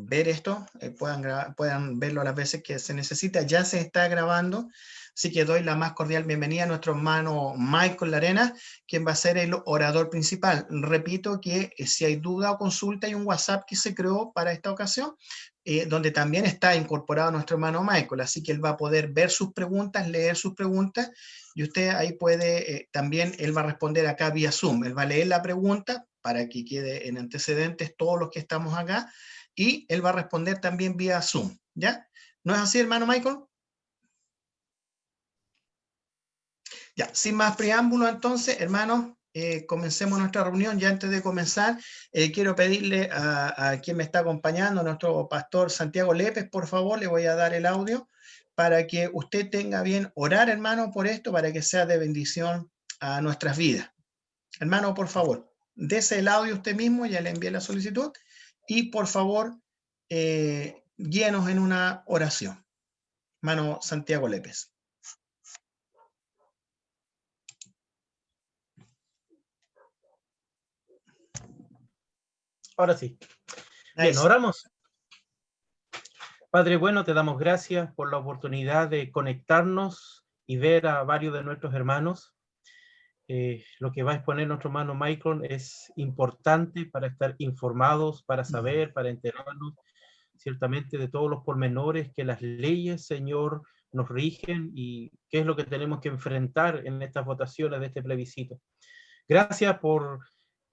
ver esto, puedan verlo las veces que se necesita. Ya se está grabando, así que doy la más cordial bienvenida a nuestro hermano Michael Larena, quien va a ser el orador principal. Repito que si hay duda o consulta, hay un WhatsApp que se creó para esta ocasión, donde también está incorporado nuestro hermano Michael, así que él va a poder ver sus preguntas, leer sus preguntas, y usted ahí puede, también él va a responder acá vía Zoom, él va a leer la pregunta para que quede en antecedentes todos los que estamos acá, y él va a responder también vía Zoom, ¿ya? ¿No es así, hermano Michael? Ya, sin más preámbulo entonces, hermanos, comencemos nuestra reunión. Ya antes de comenzar, quiero pedirle a quien me está acompañando, nuestro pastor Santiago Lépez, por favor, le voy a dar el audio para que usted tenga bien orar, hermano, por esto, para que sea de bendición a nuestras vidas. Hermano, por favor, dese el audio usted mismo, ya le envié la solicitud, y por favor, guíenos en una oración. Hermano Santiago Lépez. Ahora sí. Bien, oramos. Padre bueno, te damos gracias por la oportunidad de conectarnos y ver a varios de nuestros hermanos. Lo que va a exponer nuestro hermano Michael es importante para estar informados, para saber, para enterarnos, ciertamente, de todos los pormenores que las leyes, Señor, nos rigen y qué es lo que tenemos que enfrentar en estas votaciones de este plebiscito. Gracias por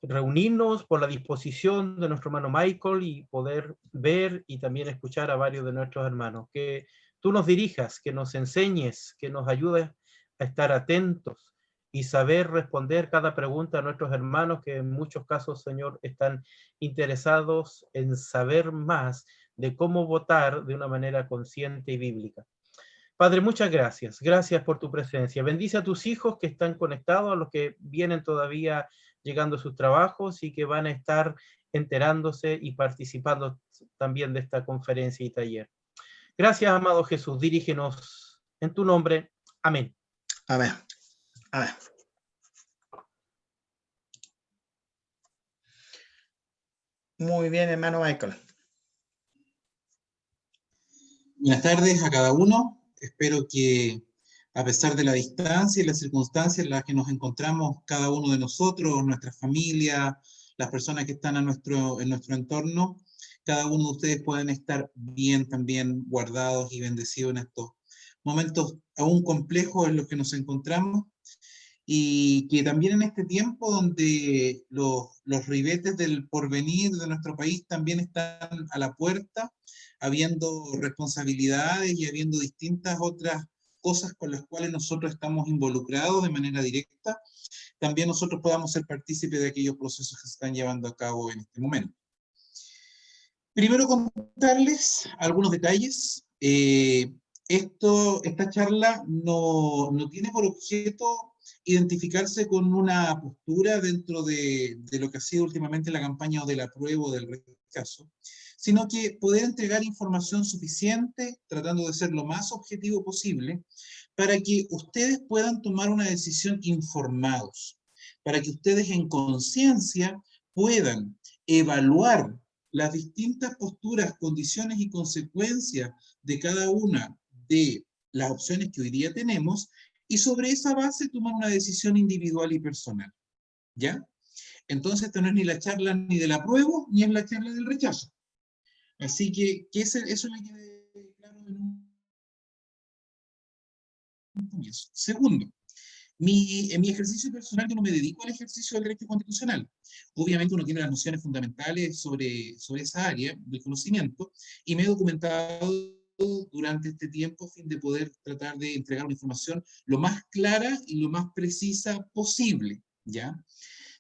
reunirnos, por la disposición de nuestro hermano Michael y poder ver y también escuchar a varios de nuestros hermanos. Que tú nos dirijas, que nos enseñes, que nos ayudes a estar atentos y saber responder cada pregunta a nuestros hermanos que en muchos casos, Señor, están interesados en saber más de cómo votar de una manera consciente y bíblica. Padre, muchas gracias. Gracias por tu presencia. Bendice a tus hijos que están conectados, a los que vienen todavía llegando a sus trabajos y que van a estar enterándose y participando también de esta conferencia y taller. Gracias, amado Jesús. Dirígenos en tu nombre. Amén. Amén. Amén. Muy bien, hermano Michael. Buenas tardes a cada uno. Espero que, a pesar de la distancia y las circunstancias en las que nos encontramos cada uno de nosotros, nuestra familia, las personas que están en nuestro entorno, cada uno de ustedes puedan estar bien también guardados y bendecidos en estos momentos aún complejos en los que nos encontramos, y que también en este tiempo donde los ribetes del porvenir de nuestro país también están a la puerta, habiendo responsabilidades y habiendo distintas otras cosas con las cuales nosotros estamos involucrados de manera directa, también nosotros podamos ser partícipes de aquellos procesos que se están llevando a cabo en este momento. Primero, contarles algunos detalles. Esta charla no tiene por objeto identificarse con una postura dentro de lo que ha sido últimamente la campaña o del apruebo o del rechazo, sino que poder entregar información suficiente, tratando de ser lo más objetivo posible, para que ustedes puedan tomar una decisión informados, para que ustedes en conciencia puedan evaluar las distintas posturas, condiciones y consecuencias de cada una de las opciones que hoy día tenemos, y sobre esa base tomar una decisión individual y personal. ¿Ya? Entonces, esto no es ni la charla ni del apruebo, ni es la charla del rechazo. Así que eso me quede claro en un comienzo. Segundo, en mi ejercicio personal yo no me dedico al ejercicio del derecho constitucional. Obviamente uno tiene las nociones fundamentales sobre esa área del conocimiento, y me he documentado durante este tiempo a fin de poder tratar de entregar una información lo más clara y lo más precisa posible, ¿ya?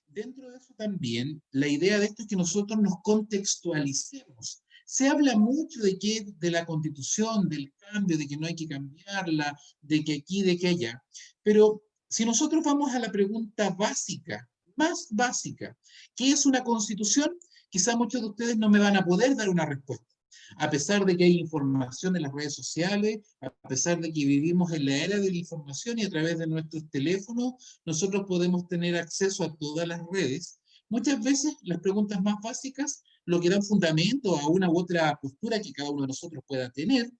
Dentro de eso también, la idea de esto es que nosotros nos contextualicemos. Se habla mucho de la Constitución, del cambio, de que no hay que cambiarla, de que aquí, de que allá, pero si nosotros vamos a la pregunta básica, más básica, ¿qué es una Constitución? Quizá muchos de ustedes no me van a poder dar una respuesta. A pesar de que hay información en las redes sociales, a pesar de que vivimos en la era de la información y a través de nuestros teléfonos, nosotros podemos tener acceso a todas las redes, Muchas veces las preguntas más básicas, lo que dan fundamento a una u otra postura que cada uno de nosotros pueda tener,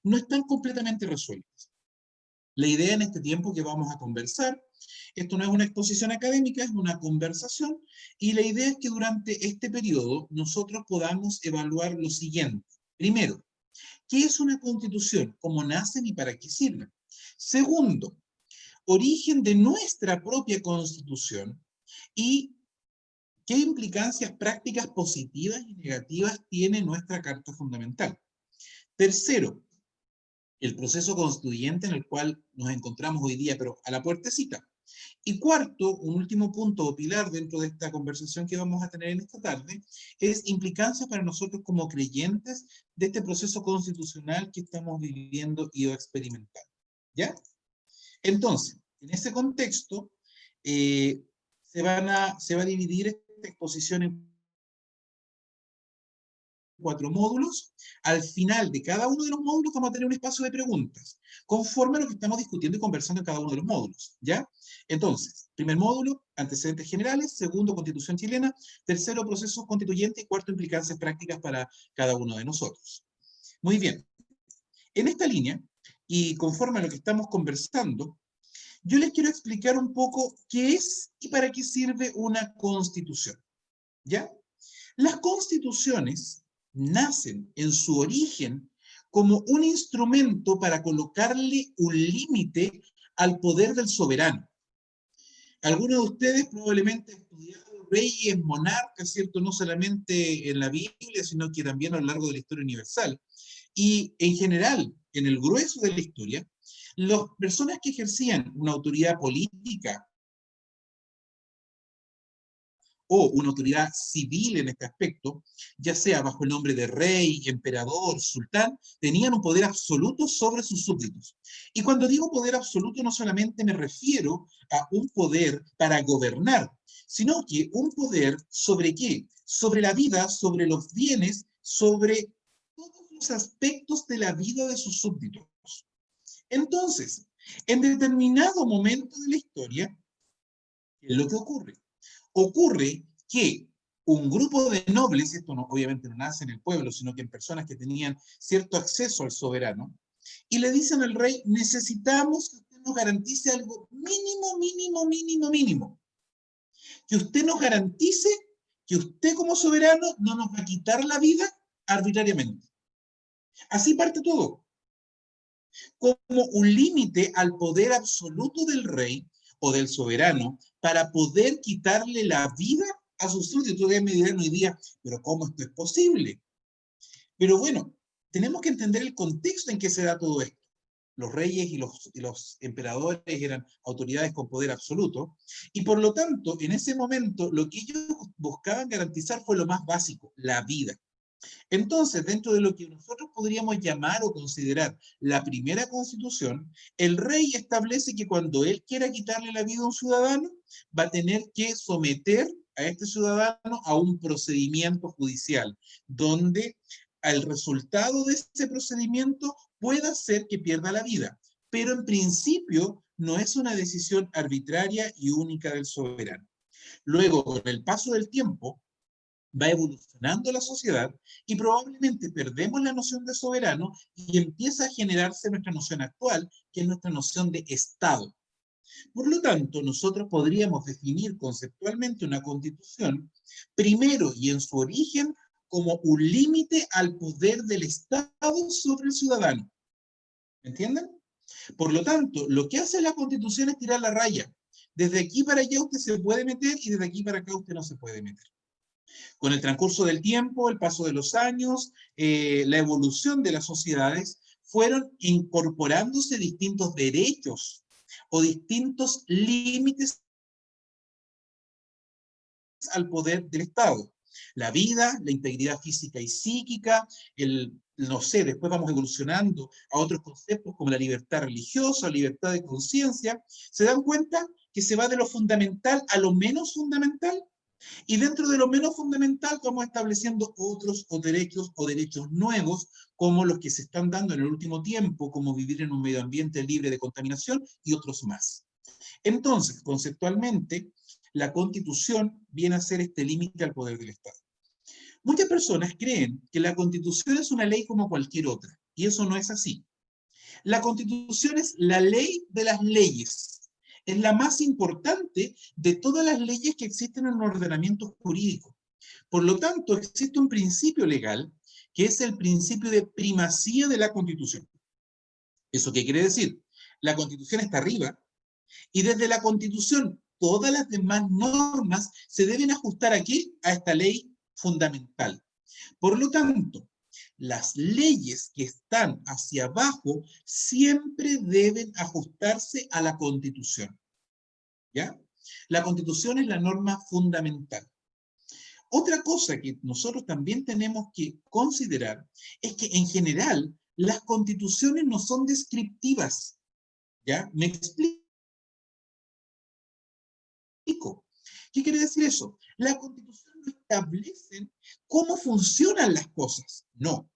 no están completamente resueltas. La idea en este tiempo que vamos a conversar, esto no es una exposición académica, es una conversación, y la idea es que durante este periodo nosotros podamos evaluar lo siguiente. Primero, ¿qué es una constitución? ¿Cómo nacen y para qué sirven? Segundo, origen de nuestra propia constitución y qué implicancias prácticas positivas y negativas tiene nuestra Carta Fundamental. Tercero, el proceso constituyente en el cual nos encontramos hoy día, pero a la puertecita. Y cuarto, un último punto o pilar dentro de esta conversación que vamos a tener en esta tarde, es implicancia para nosotros como creyentes de este proceso constitucional que estamos viviendo y experimentando. ¿Ya? Entonces, en ese contexto, se va a dividir esta exposición en 4 módulos. Al final de cada uno de los módulos vamos a tener un espacio de preguntas, conforme a lo que estamos discutiendo y conversando en cada uno de los módulos, ¿ya? Entonces, primer módulo, antecedentes generales; segundo, Constitución chilena; tercero, procesos constituyentes; y cuarto, implicancias prácticas para cada uno de nosotros. Muy bien. En esta línea, y conforme a lo que estamos conversando, yo les quiero explicar un poco qué es y para qué sirve una constitución, ¿ya? Las constituciones nacen en su origen como un instrumento para colocarle un límite al poder del soberano. Algunos de ustedes probablemente han estudiado reyes, monarcas, ¿cierto? No solamente en la Biblia, sino que también a lo largo de la historia universal. Y en general, en el grueso de la historia, las personas que ejercían una autoridad política o una autoridad civil en este aspecto, ya sea bajo el nombre de rey, emperador, sultán, tenían un poder absoluto sobre sus súbditos. Y cuando digo poder absoluto, no solamente me refiero a un poder para gobernar, sino que un poder ¿sobre qué? Sobre la vida, sobre los bienes, sobre todos los aspectos de la vida de sus súbditos. Entonces, en determinado momento de la historia, ¿qué es lo que ocurre? Ocurre que un grupo de nobles, esto no, obviamente no nace en el pueblo, sino que en personas que tenían cierto acceso al soberano, y le dicen al rey: necesitamos que usted nos garantice algo mínimo, mínimo, mínimo, mínimo. Que usted nos garantice que usted como soberano no nos va a quitar la vida arbitrariamente. Así parte todo. Como un límite al poder absoluto del rey o del soberano para poder quitarle la vida a sus súbditos. Ustedes me dirán hoy día, pero ¿cómo esto es posible? Pero bueno, tenemos que entender el contexto en que se da todo esto. Los reyes y los emperadores eran autoridades con poder absoluto, y por lo tanto, en ese momento, lo que ellos buscaban garantizar fue lo más básico: la vida. Entonces, dentro de lo que nosotros podríamos llamar o considerar la primera constitución, el rey establece que cuando él quiera quitarle la vida a un ciudadano, va a tener que someter a este ciudadano a un procedimiento judicial, donde el resultado de ese procedimiento pueda ser que pierda la vida. Pero en principio no es una decisión arbitraria y única del soberano. Luego, con el paso del tiempo, va evolucionando la sociedad y probablemente perdemos la noción de soberano y empieza a generarse nuestra noción actual, que es nuestra noción de Estado. Por lo tanto, nosotros podríamos definir conceptualmente una constitución, primero y en su origen, como un límite al poder del Estado sobre el ciudadano. ¿Entienden? Por lo tanto, lo que hace la constitución es tirar la raya. Desde aquí para allá usted se puede meter y desde aquí para acá usted no se puede meter. Con el transcurso del tiempo, el paso de los años, la evolución de las sociedades, fueron incorporándose distintos derechos o distintos límites al poder del Estado. La vida, la integridad física y psíquica, no sé, después vamos evolucionando a otros conceptos como la libertad religiosa, libertad de conciencia. ¿Se dan cuenta que se va de lo fundamental a lo menos fundamental? Y dentro de lo menos fundamental vamos estableciendo otros derechos nuevos, como los que se están dando en el último tiempo, como vivir en un medio ambiente libre de contaminación y otros más. Entonces, conceptualmente, la Constitución viene a ser este límite al poder del Estado. Muchas personas creen que la Constitución es una ley como cualquier otra, y eso no es así. La Constitución es la ley de las leyes. Es la más importante de todas las leyes que existen en un ordenamiento jurídico. Por lo tanto, existe un principio legal que es el principio de primacía de la Constitución. ¿Eso qué quiere decir? La Constitución está arriba y desde la Constitución todas las demás normas se deben ajustar aquí a esta ley fundamental. Por lo tanto, las leyes que están hacia abajo siempre deben ajustarse a la Constitución. ¿Ya? La Constitución es la norma fundamental. Otra cosa que nosotros también tenemos que considerar es que en general las constituciones no son descriptivas. ¿Ya? Me explico. ¿Qué quiere decir eso? La Constitución no establece cómo funcionan las cosas. No.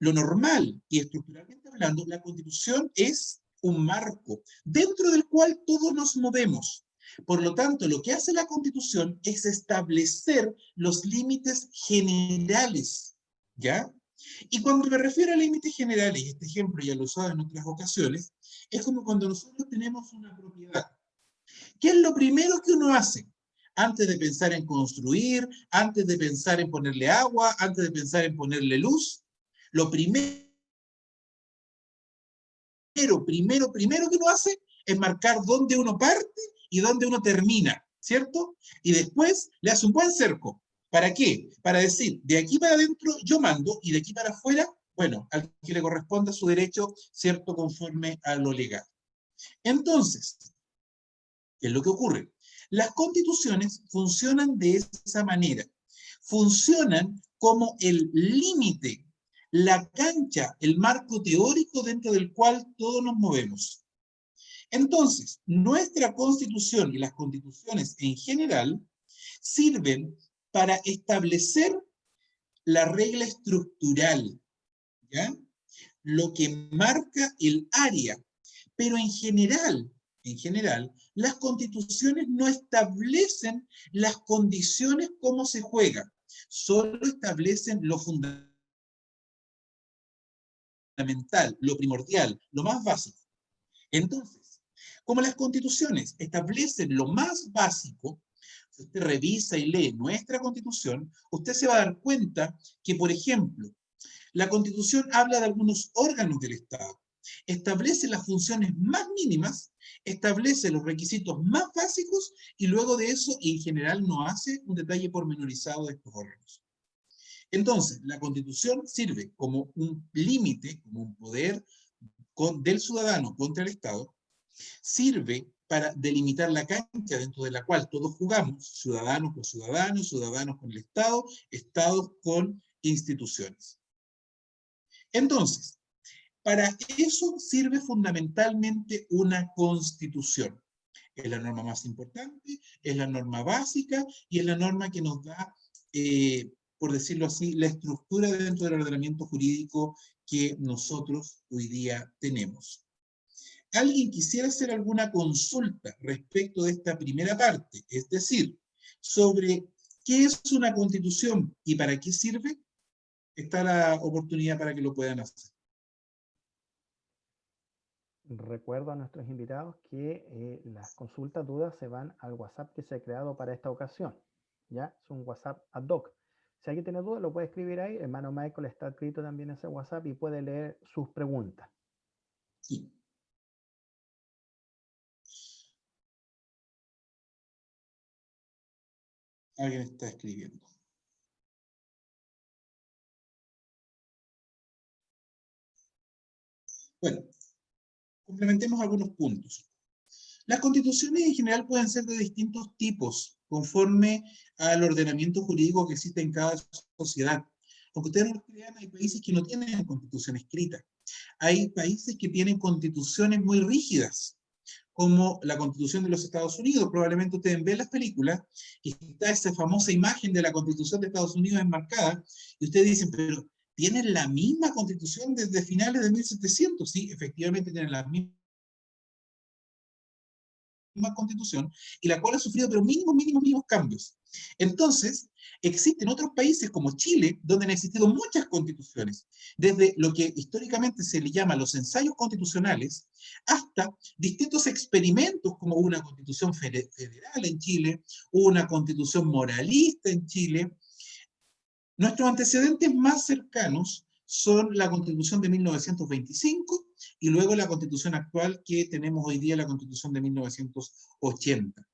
Lo normal y estructuralmente hablando, la Constitución es un marco dentro del cual todos nos movemos. Por lo tanto, lo que hace la Constitución es establecer los límites generales, ¿ya? Y cuando me refiero a límites generales, y este ejemplo ya lo he usado en otras ocasiones, es como cuando nosotros tenemos una propiedad. ¿Qué es lo primero que uno hace? Antes de pensar en construir, antes de pensar en ponerle agua, antes de pensar en ponerle luz, lo primero que uno hace es marcar dónde uno parte y dónde uno termina, ¿cierto? Y después le hace un buen cerco. ¿Para qué? Para decir, de aquí para adentro yo mando y de aquí para afuera, bueno, al que le corresponda su derecho, ¿cierto? Conforme a lo legal. Entonces, ¿qué es lo que ocurre? Las constituciones funcionan de esa manera. Funcionan como el límite, la cancha, el marco teórico dentro del cual todos nos movemos. Entonces, nuestra Constitución y las constituciones en general sirven para establecer la regla estructural, ¿ya? Lo que marca el área. Pero en general, las constituciones no establecen las condiciones cómo se juega, solo establecen lo fundamental, lo primordial, lo más básico. Entonces, como las constituciones establecen lo más básico, si usted revisa y lee nuestra Constitución, usted se va a dar cuenta que, por ejemplo, la Constitución habla de algunos órganos del Estado, establece las funciones más mínimas, establece los requisitos más básicos y luego de eso, en general, no hace un detalle pormenorizado de estos órganos. Entonces, la Constitución sirve como un límite, como un poder del ciudadano contra el Estado, sirve para delimitar la cancha dentro de la cual todos jugamos, ciudadanos con ciudadanos, ciudadanos con el Estado, estados con instituciones. Entonces, para eso sirve fundamentalmente una constitución. Es la norma más importante, es la norma básica y es la norma que nos da, por decirlo así, la estructura dentro del ordenamiento jurídico que nosotros hoy día tenemos. ¿Alguien quisiera hacer alguna consulta respecto de esta primera parte? Es decir, sobre qué es una constitución y para qué sirve, está la oportunidad para que lo puedan hacer. Recuerdo a nuestros invitados que las consultas, dudas se van al WhatsApp que se ha creado para esta ocasión. ¿Ya? Es un WhatsApp ad hoc. Si alguien tiene dudas, lo puede escribir ahí. El hermano Michael está escrito también en ese WhatsApp y puede leer sus preguntas. Sí. Alguien está escribiendo. Bueno, complementemos algunos puntos. Las constituciones en general pueden ser de distintos tipos, conforme al ordenamiento jurídico que existe en cada sociedad. Aunque ustedes no lo crean, hay países que no tienen constitución escrita. Hay países que tienen constituciones muy rígidas, como la Constitución de los Estados Unidos. Probablemente ustedes ven las películas y está esa famosa imagen de la Constitución de Estados Unidos enmarcada, y ustedes dicen, pero ¿tienen la misma Constitución desde finales de 1700? Sí, efectivamente tienen la misma constitución, y la cual ha sufrido pero mínimos cambios. Entonces, existen otros países como Chile, donde han existido muchas constituciones, desde lo que históricamente se le llama los ensayos constitucionales, hasta distintos experimentos como una constitución federal en Chile, una constitución moralista en Chile. Nuestros antecedentes más cercanos son la Constitución de 1925 y luego la Constitución actual que tenemos hoy día, la Constitución de 1980.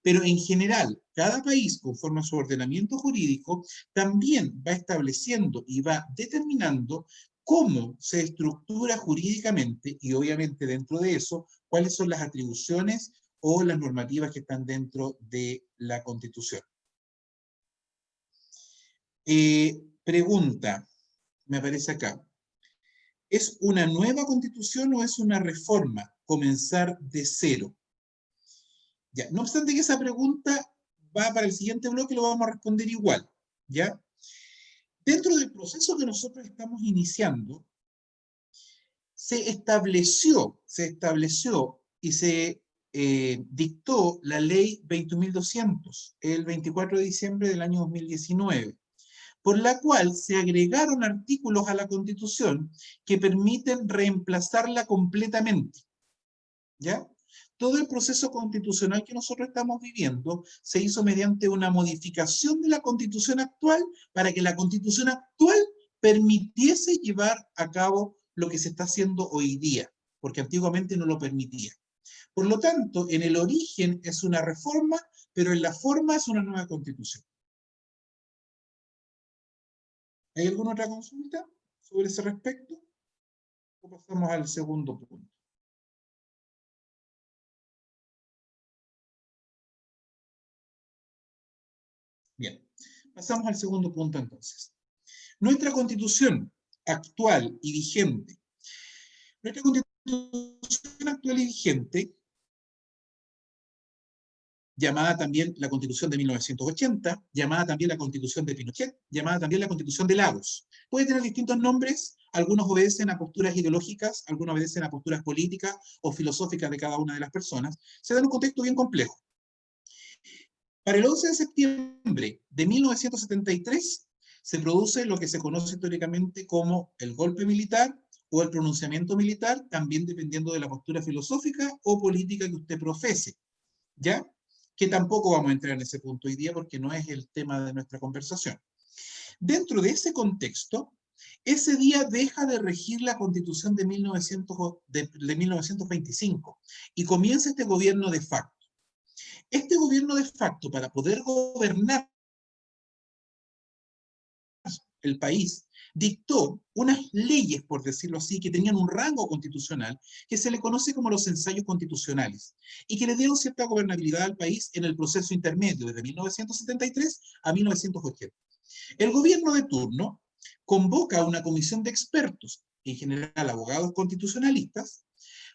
Pero en general, cada país, conforme a su ordenamiento jurídico, también va estableciendo y va determinando cómo se estructura jurídicamente y obviamente dentro de eso, cuáles son las atribuciones o las normativas que están dentro de la Constitución. Pregunta, me aparece acá. ¿Es una nueva constitución o es una reforma? Comenzar de cero. Ya, no obstante que esa pregunta va para el siguiente bloque, lo vamos a responder igual, ¿ya? Dentro del proceso que nosotros estamos iniciando, se estableció y se dictó la ley 21.200 el 24 de diciembre del año 2019. Por la cual se agregaron artículos a la Constitución que permiten reemplazarla completamente, ¿ya? Todo el proceso constitucional que nosotros estamos viviendo se hizo mediante una modificación de la Constitución actual para que la Constitución actual permitiese llevar a cabo lo que se está haciendo hoy día, porque antiguamente no lo permitía. Por lo tanto, en el origen es una reforma, pero en la forma es una nueva Constitución. ¿Hay alguna otra consulta sobre ese respecto? O pasamos al segundo punto. Bien, pasamos al segundo punto entonces. Nuestra Constitución actual y vigente. Nuestra Constitución actual y vigente, llamada también la Constitución de 1980, llamada también la Constitución de Pinochet, llamada también la Constitución de Lagos. Puede tener distintos nombres, algunos obedecen a posturas ideológicas, algunos obedecen a posturas políticas o filosóficas de cada una de las personas. Se da en un contexto bien complejo. Para el 11 de septiembre de 1973 se produce lo que se conoce históricamente como el golpe militar o el pronunciamiento militar, también dependiendo de la postura filosófica o política que usted profese, ¿ya? Que tampoco vamos a entrar en ese punto hoy día porque no es el tema de nuestra conversación. Dentro de ese contexto, ese día deja de regir la Constitución de 1925 y comienza este gobierno de facto. Este gobierno de facto, para poder gobernar el país, dictó unas leyes, por decirlo así, que tenían un rango constitucional, que se le conoce como los ensayos constitucionales, y que le dieron cierta gobernabilidad al país en el proceso intermedio, desde 1973 a 1980. El gobierno de turno convoca a una comisión de expertos, en general abogados constitucionalistas,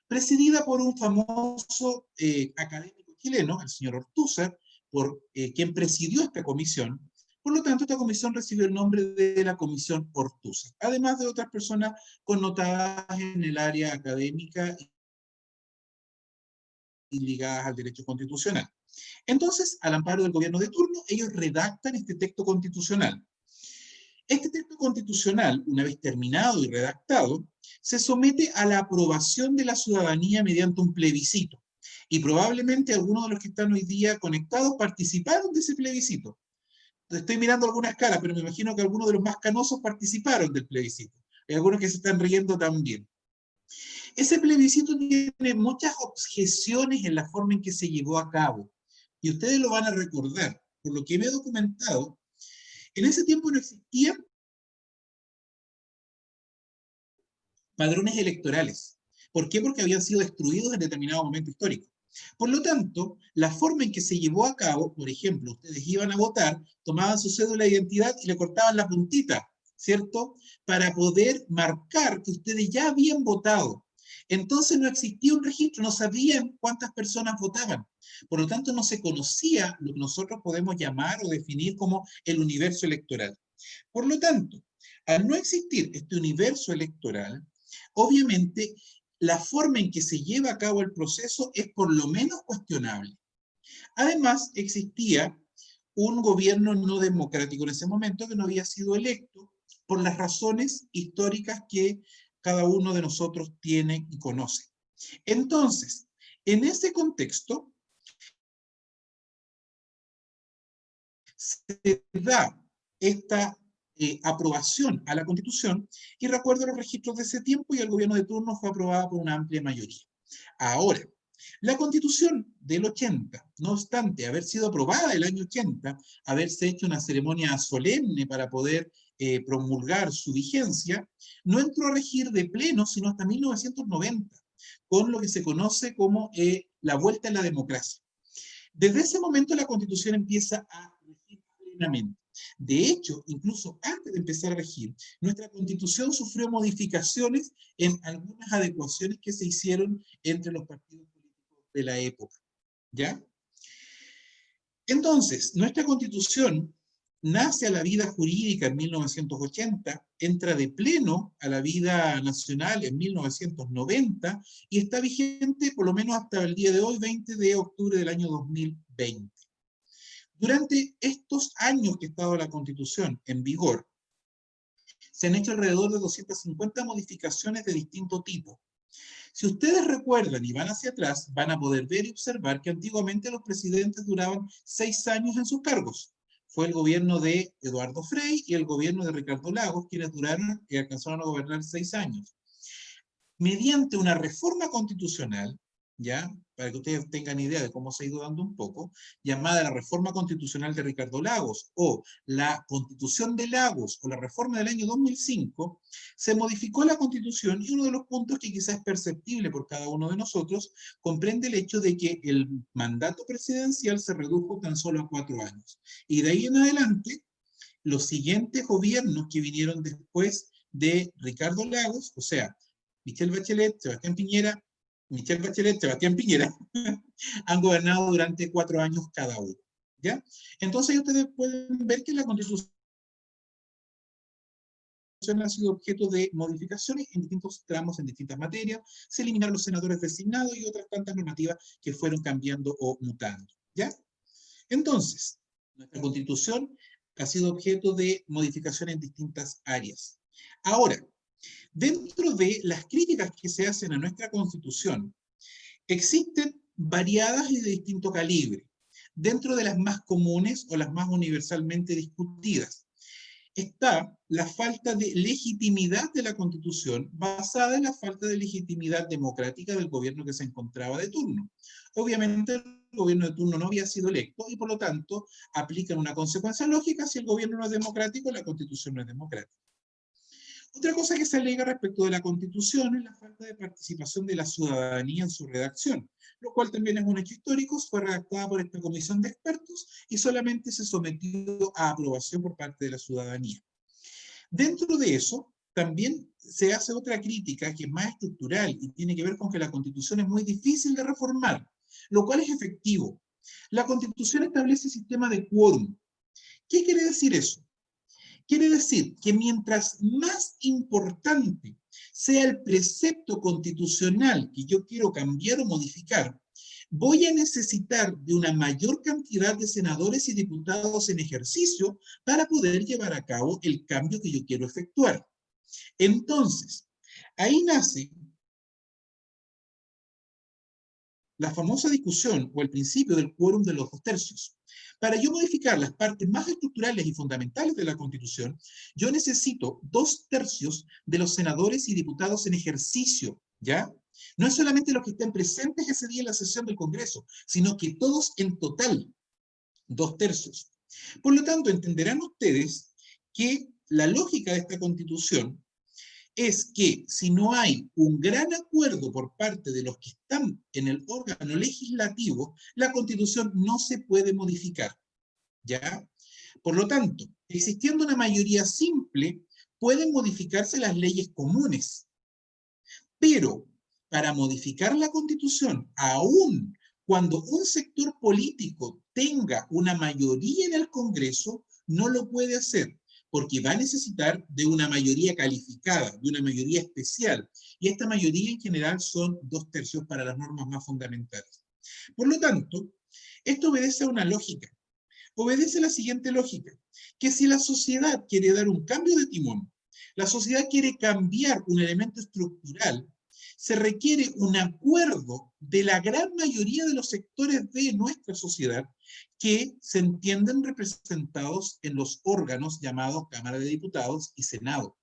presidida por un famoso académico chileno, el señor Ortúzar, quien presidió esta comisión. Por lo tanto, esta comisión recibió el nombre de la Comisión Ortúzar, además de otras personas connotadas en el área académica y ligadas al derecho constitucional. Entonces, al amparo del gobierno de turno, ellos redactan este texto constitucional. Este texto constitucional, una vez terminado y redactado, se somete a la aprobación de la ciudadanía mediante un plebiscito. Y probablemente algunos de los que están hoy día conectados participaron de ese plebiscito. Estoy mirando algunas caras, pero me imagino que algunos de los más canosos participaron del plebiscito. Hay algunos que se están riendo también. Ese plebiscito tiene muchas objeciones en la forma en que se llevó a cabo. Y ustedes lo van a recordar. Por lo que me he documentado, en ese tiempo no existían padrones electorales. ¿Por qué? Porque habían sido destruidos en determinado momento histórico. Por lo tanto, la forma en que se llevó a cabo, por ejemplo, ustedes iban a votar, tomaban su cédula de identidad y le cortaban la puntita, ¿cierto? Para poder marcar que ustedes ya habían votado. Entonces no existía un registro, no sabían cuántas personas votaban. Por lo tanto, no se conocía lo que nosotros podemos llamar o definir como el universo electoral. Por lo tanto, al no existir este universo electoral, obviamente la forma en que se lleva a cabo el proceso es por lo menos cuestionable. Además, existía un gobierno no democrático en ese momento que no había sido electo por las razones históricas que cada uno de nosotros tiene y conoce. Entonces, en ese contexto, se da esta aprobación a la Constitución, y recuerdo los registros de ese tiempo, y el gobierno de turno fue aprobada por una amplia mayoría. Ahora, la Constitución del 80, no obstante haber sido aprobada el año 80, haberse hecho una ceremonia solemne para poder promulgar su vigencia, no entró a regir de pleno sino hasta 1990, con lo que se conoce como la vuelta a la democracia. Desde ese momento la Constitución empieza a regir plenamente. De hecho, incluso antes de empezar a regir, nuestra Constitución sufrió modificaciones en algunas adecuaciones que se hicieron entre los partidos políticos de la época, ¿ya? Entonces, nuestra Constitución nace a la vida jurídica en 1980, entra de pleno a la vida nacional en 1990 y está vigente por lo menos hasta el día de hoy, 20 de octubre del año 2020. Durante estos años que ha estado la Constitución en vigor, se han hecho alrededor de 250 modificaciones de distinto tipo. Si ustedes recuerdan y van hacia atrás, van a poder ver y observar que antiguamente los presidentes duraban 6 años en sus cargos. Fue el gobierno de Eduardo Frei y el gobierno de Ricardo Lagos quienes duraron y alcanzaron a gobernar 6 años. Mediante una reforma constitucional, ¿ya? Para que ustedes tengan idea de cómo se ha ido dando un poco, llamada la Reforma Constitucional de Ricardo Lagos, o la Constitución de Lagos, o la reforma del año 2005, se modificó la Constitución, y uno de los puntos que quizás es perceptible por cada uno de nosotros, comprende el hecho de que el mandato presidencial se redujo tan solo a 4 años. Y de ahí en adelante, los siguientes gobiernos que vinieron después de Ricardo Lagos, o sea, Michelle Bachelet, Sebastián Piñera, han gobernado durante 4 años cada uno, ¿ya? Entonces ustedes pueden ver que la Constitución ha sido objeto de modificaciones en distintos tramos, en distintas materias. Se eliminaron los senadores designados y otras tantas normativas que fueron cambiando o mutando, ¿ya? Entonces, nuestra Constitución ha sido objeto de modificaciones en distintas áreas. Ahora, dentro de las críticas que se hacen a nuestra Constitución, existen variadas y de distinto calibre. Dentro de las más comunes o las más universalmente discutidas, está la falta de legitimidad de la Constitución basada en la falta de legitimidad democrática del gobierno que se encontraba de turno. Obviamente el gobierno de turno no había sido electo y por lo tanto aplican una consecuencia lógica: si el gobierno no es democrático, la Constitución no es democrática. Otra cosa que se alega respecto de la Constitución es la falta de participación de la ciudadanía en su redacción, lo cual también es un hecho histórico. Fue redactada por esta comisión de expertos y solamente se sometió a aprobación por parte de la ciudadanía. Dentro de eso, también se hace otra crítica que es más estructural y tiene que ver con que la Constitución es muy difícil de reformar, lo cual es efectivo. La Constitución establece sistema de quórum. ¿Qué quiere decir eso? Quiere decir que mientras más importante sea el precepto constitucional que yo quiero cambiar o modificar, voy a necesitar de una mayor cantidad de senadores y diputados en ejercicio para poder llevar a cabo el cambio que yo quiero efectuar. Entonces, ahí nace la famosa discusión o el principio del quórum de los 2/3. Para yo modificar las partes más estructurales y fundamentales de la Constitución, yo necesito 2/3 de los senadores y diputados en ejercicio, ¿ya? No es solamente los que estén presentes ese día en la sesión del Congreso, sino que todos en total, 2/3. Por lo tanto, entenderán ustedes que la lógica de esta Constitución es que si no hay un gran acuerdo por parte de los que están en el órgano legislativo, la Constitución no se puede modificar, ¿ya? Por lo tanto, existiendo una mayoría simple, pueden modificarse las leyes comunes. Pero para modificar la Constitución, aún cuando un sector político tenga una mayoría en el Congreso, no lo puede hacer, porque va a necesitar de una mayoría calificada, de una mayoría especial, y esta mayoría en general son 2/3 para las normas más fundamentales. Por lo tanto, esto obedece a una lógica. Obedece a la siguiente lógica, que si la sociedad quiere dar un cambio de timón, la sociedad quiere cambiar un elemento estructural, se requiere un acuerdo de la gran mayoría de los sectores de nuestra sociedad que se entienden representados en los órganos llamados Cámara de Diputados y Senado.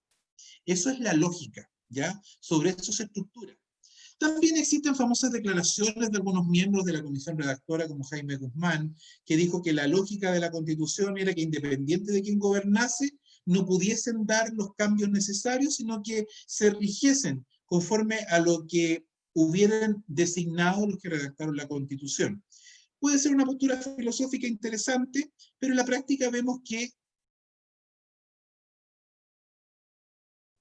Eso es la lógica, ¿ya? Sobre eso se estructura. También existen famosas declaraciones de algunos miembros de la comisión redactora, como Jaime Guzmán, que dijo que la lógica de la Constitución era que independiente de quién gobernase, no pudiesen dar los cambios necesarios, sino que se rigiesen conforme a lo que hubieran designado los que redactaron la Constitución. Puede ser una postura filosófica interesante, pero en la práctica vemos que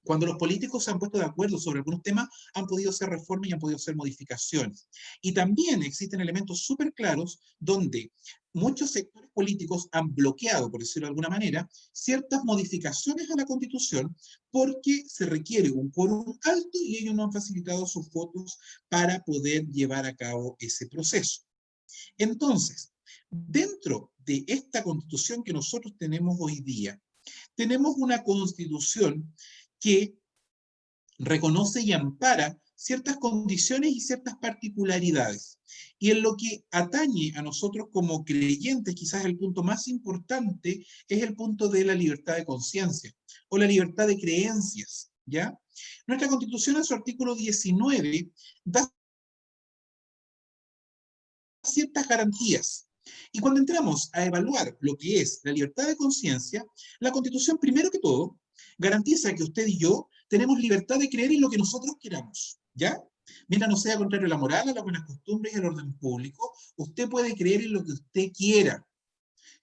cuando los políticos se han puesto de acuerdo sobre algunos temas, han podido hacer reformas y han podido hacer modificaciones. Y también existen elementos súper claros donde muchos sectores políticos han bloqueado, por decirlo de alguna manera, ciertas modificaciones a la Constitución porque se requiere un quórum alto y ellos no han facilitado sus votos para poder llevar a cabo ese proceso. Entonces, dentro de esta Constitución que nosotros tenemos hoy día, tenemos una Constitución que reconoce y ampara ciertas condiciones y ciertas particularidades. Y en lo que atañe a nosotros como creyentes, quizás el punto más importante es el punto de la libertad de conciencia o la libertad de creencias, ¿ya? Nuestra Constitución en su artículo 19 da ciertas garantías. Y cuando entramos a evaluar lo que es la libertad de conciencia, la Constitución, primero que todo, garantiza que usted y yo tenemos libertad de creer en lo que nosotros queramos, ¿ya? Mientras no sea contrario a la moral, a las buenas costumbres y al orden público, usted puede creer en lo que usted quiera.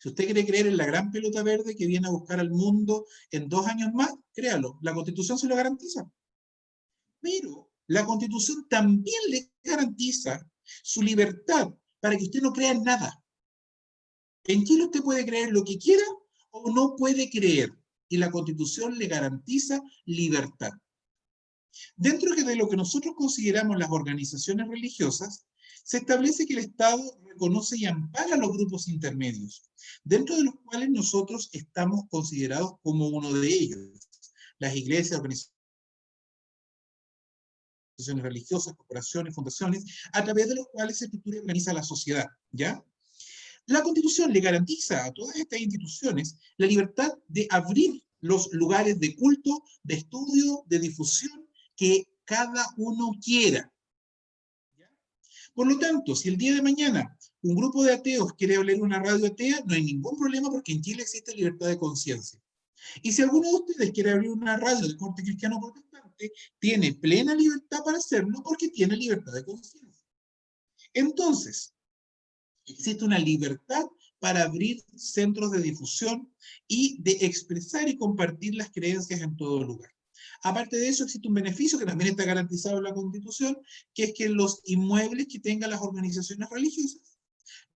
Si usted quiere creer en la gran pelota verde que viene a buscar al mundo en 2 años más, créalo, la Constitución se lo garantiza. Pero la Constitución también le garantiza su libertad para que usted no crea en nada. En Chile usted puede creer lo que quiera o no puede creer, y la Constitución le garantiza libertad. Dentro de lo que nosotros consideramos las organizaciones religiosas, se establece que el Estado reconoce y ampara los grupos intermedios, dentro de los cuales nosotros estamos considerados como uno de ellos. Las iglesias, organizaciones religiosas, corporaciones, fundaciones, a través de los cuales se estructura y organiza la sociedad, ¿ya? La Constitución le garantiza a todas estas instituciones la libertad de abrir los lugares de culto, de estudio, de difusión que cada uno quiera. Por lo tanto, si el día de mañana un grupo de ateos quiere abrir una radio atea, no hay ningún problema porque en Chile existe libertad de conciencia. Y si alguno de ustedes quiere abrir una radio de corte cristiano protestante, tiene plena libertad para hacerlo porque tiene libertad de conciencia. Entonces, existe una libertad para abrir centros de difusión y de expresar y compartir las creencias en todo lugar. Aparte de eso, existe un beneficio que también está garantizado en la Constitución, que es que los inmuebles que tengan las organizaciones religiosas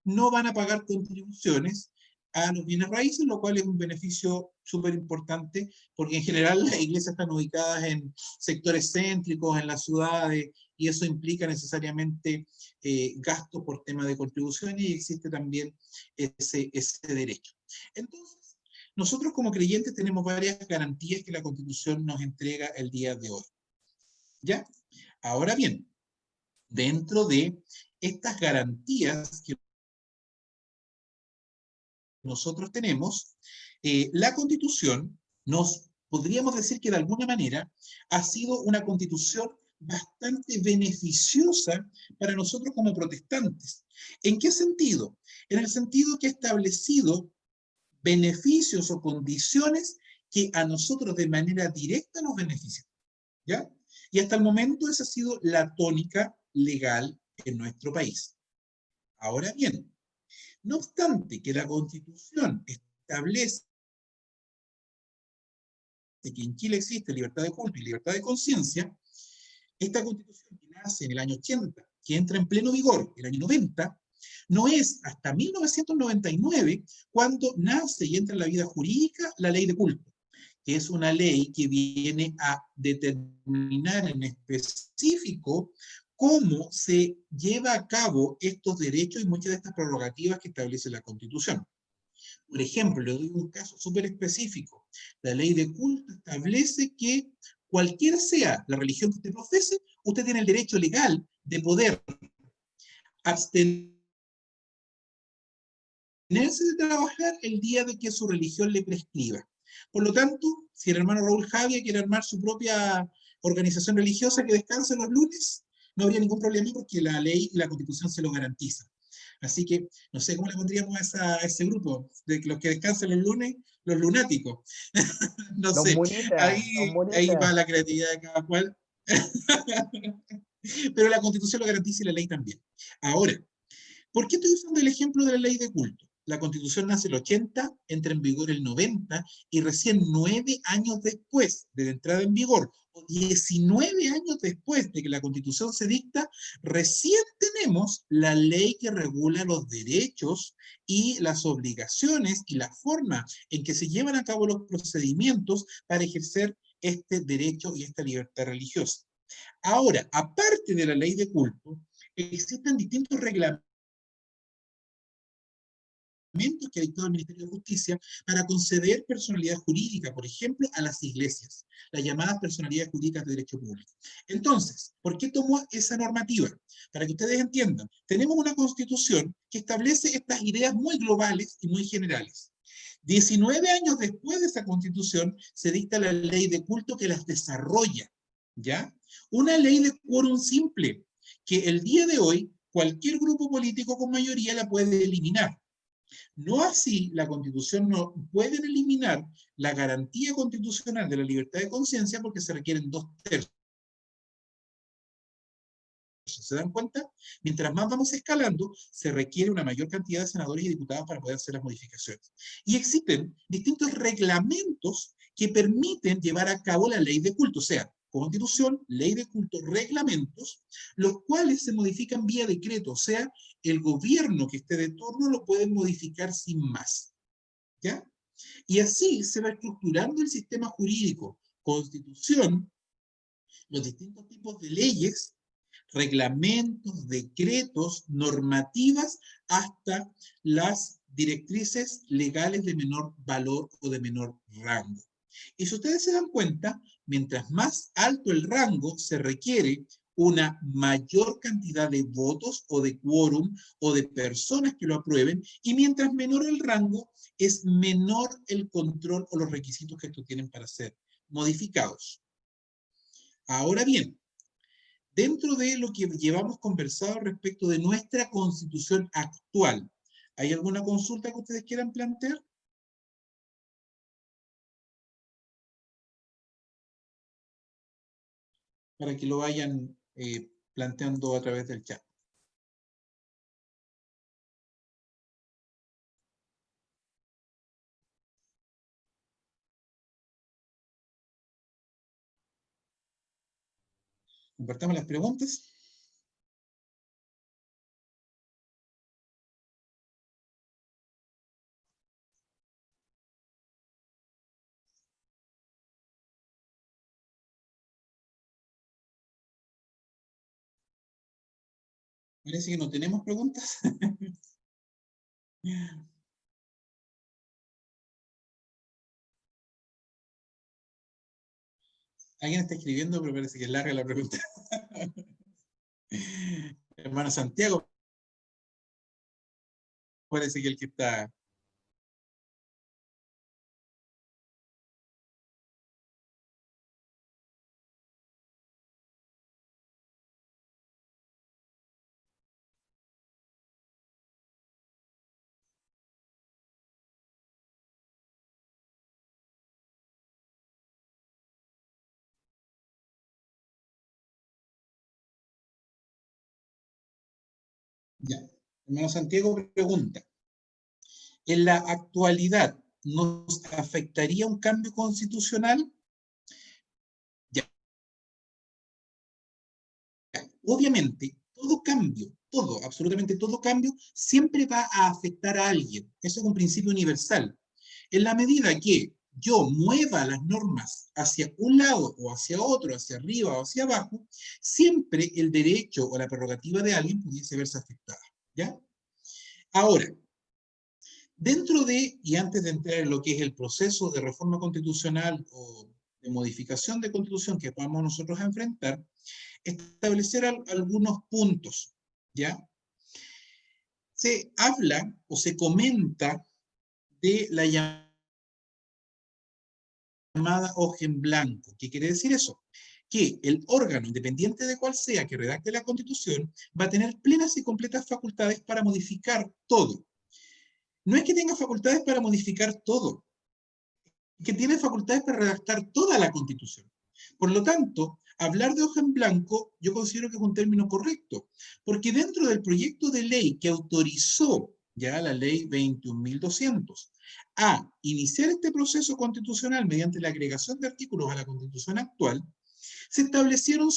no van a pagar contribuciones a los bienes raíces, lo cual es un beneficio súper importante, porque en general las iglesias están ubicadas en sectores céntricos, en las ciudades, y eso implica necesariamente gasto por tema de contribuciones, y existe también ese derecho. Entonces, nosotros como creyentes tenemos varias garantías que la Constitución nos entrega el día de hoy. ¿Ya? Ahora bien, dentro de estas garantías que nosotros tenemos, la Constitución podríamos decir que de alguna manera ha sido una Constitución bastante beneficiosa para nosotros como protestantes. ¿En qué sentido? En el sentido que ha establecido beneficios o condiciones que a nosotros de manera directa nos benefician, ¿ya? Y hasta el momento esa ha sido la tónica legal en nuestro país. Ahora bien, no obstante que la Constitución establece que en Chile existe libertad de culto y libertad de conciencia, esta Constitución que nace en el año 80, que entra en pleno vigor el año 90, no es hasta 1999 cuando nace y entra en la vida jurídica la ley de culto. que es una ley que viene a determinar en específico cómo se lleva a cabo estos derechos y muchas de estas prerrogativas que establece la Constitución. Por ejemplo, le doy un caso súper específico. La ley de culto establece que cualquiera sea la religión que usted profese, usted tiene el derecho legal de poder abstenerse de trabajar el día de que su religión le prescriba. Por lo tanto, si el hermano Raúl Javia quiere armar su propia organización religiosa que descanse los lunes, no habría ningún problema porque la ley y la Constitución se lo garantiza. Así que no sé cómo le pondríamos a ese grupo, de los que descansan los lunes, los lunáticos. No Los sé, munitas, los ahí va munitas. la creatividad de cada cual. Pero la Constitución lo garantiza y la ley también. Ahora, ¿por qué estoy usando el ejemplo de la ley de culto? La Constitución nace el 80, entra en vigor el 90 y recién 9 años después de la entrada en vigor, o 19 años después de que la Constitución se dicta, recién tenemos la ley que regula los derechos y las obligaciones y la forma en que se llevan a cabo los procedimientos para ejercer este derecho y esta libertad religiosa. Ahora, aparte de la ley de culto, existen distintos reglamentos que ha dictado el Ministerio de Justicia para conceder personalidad jurídica, por ejemplo, a las iglesias, las llamadas personalidades jurídicas de derecho público. Entonces, ¿por qué tomó esa normativa? Para que ustedes entiendan, tenemos una Constitución que establece estas ideas muy globales y muy generales. 19 años después de esa Constitución se dicta la ley de culto que las desarrolla, ¿ya? Una ley de quórum simple, que el día de hoy cualquier grupo político con mayoría la puede eliminar. No así, la Constitución no puede eliminar la garantía constitucional de la libertad de conciencia porque se requieren 2/3. ¿Se dan cuenta? Mientras más vamos escalando, se requiere una mayor cantidad de senadores y diputados para poder hacer las modificaciones. Y existen distintos reglamentos que permiten llevar a cabo la ley de culto, o sea, Constitución, ley de culto, reglamentos, los cuales se modifican vía decreto, o sea, el gobierno que esté de turno lo puede modificar sin más. ¿Ya? Y así se va estructurando el sistema jurídico, Constitución, los distintos tipos de leyes, reglamentos, decretos, normativas, hasta las directrices legales de menor valor o de menor rango. Y si ustedes se dan cuenta, mientras más alto el rango, se requiere una mayor cantidad de votos o de quórum o de personas que lo aprueben, y mientras menor el rango, es menor el control o los requisitos que estos tienen para ser modificados. Ahora bien, dentro de lo que llevamos conversado respecto de nuestra Constitución actual, ¿hay alguna consulta que ustedes quieran plantear? Para que lo vayan planteando a través del chat. Compartamos las preguntas. Parece que no tenemos preguntas. Alguien está escribiendo, pero parece que es larga la pregunta. Hermano Santiago, parece que el que está... Ya. Hermano Santiago pregunta, ¿en la actualidad nos afectaría un cambio constitucional? Ya. Obviamente, todo cambio, todo, absolutamente todo cambio, siempre va a afectar a alguien. Eso es un principio universal. En la medida que yo mueva las normas hacia un lado o hacia otro, hacia arriba o hacia abajo, siempre el derecho o la prerrogativa de alguien pudiese verse afectada, ¿ya? Ahora, dentro de, y antes de entrar en lo que es el proceso de reforma constitucional o de modificación de constitución que vamos nosotros a enfrentar, establecer algunos puntos, ¿ya? Se habla o se comenta de la llamada hoja en blanco. ¿Qué quiere decir eso? Que el órgano, independiente de cuál sea que redacte la Constitución, va a tener plenas y completas facultades para modificar todo. No es que tenga facultades para modificar todo, es que tiene facultades para redactar toda la Constitución. Por lo tanto, hablar de hoja en blanco yo considero que es un término correcto, porque dentro del proyecto de ley que autorizó ya la ley 21.200 a iniciar este proceso constitucional mediante la agregación de artículos a la Constitución actual, se establecieron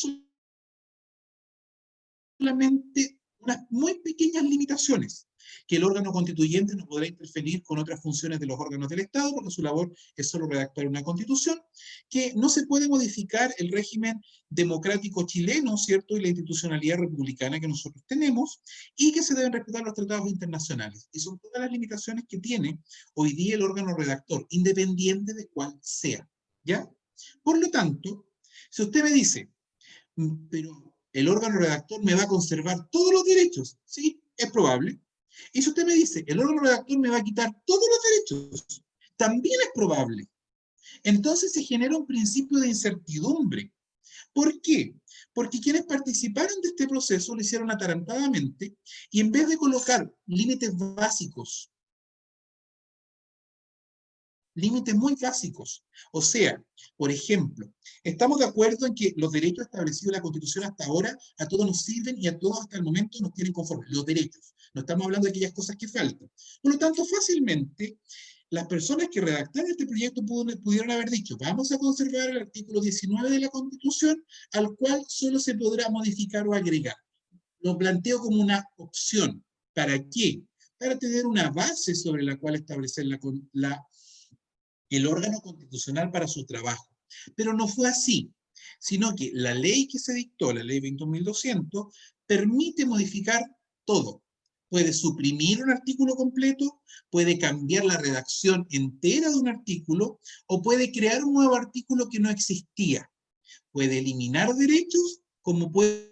solamente unas muy pequeñas limitaciones, que el órgano constituyente no podrá interferir con otras funciones de los órganos del Estado, porque su labor es solo redactar una constitución, que no se puede modificar el régimen democrático chileno, ¿cierto?, y la institucionalidad republicana que nosotros tenemos, y que se deben respetar los tratados internacionales. Y son todas las limitaciones que tiene hoy día el órgano redactor, independiente de cuál sea, ¿ya? Por lo tanto, si usted me dice, pero el órgano redactor me va a conservar todos los derechos, sí, es probable. Y si usted me dice, el órgano redactor me va a quitar todos los derechos, también es probable. Entonces se genera un principio de incertidumbre. ¿Por qué? Porque quienes participaron de este proceso lo hicieron atarantadamente y en vez de colocar límites básicos, límites muy básicos. O sea, por ejemplo, estamos de acuerdo en que los derechos establecidos en la Constitución hasta ahora a todos nos sirven y a todos hasta el momento nos tienen conformes. Los derechos. No estamos hablando de aquellas cosas que faltan. Por lo tanto, fácilmente, las personas que redactaron este proyecto pudieron haber dicho, vamos a conservar el artículo 19 de la Constitución, al cual solo se podrá modificar o agregar. Lo planteo como una opción. ¿Para qué? Para tener una base sobre la cual establecer el órgano constitucional para su trabajo. Pero no fue así, sino que la ley que se dictó, la ley 21.200, permite modificar todo. Puede suprimir un artículo completo, puede cambiar la redacción entera de un artículo, o puede crear un nuevo artículo que no existía. Puede eliminar derechos, como puede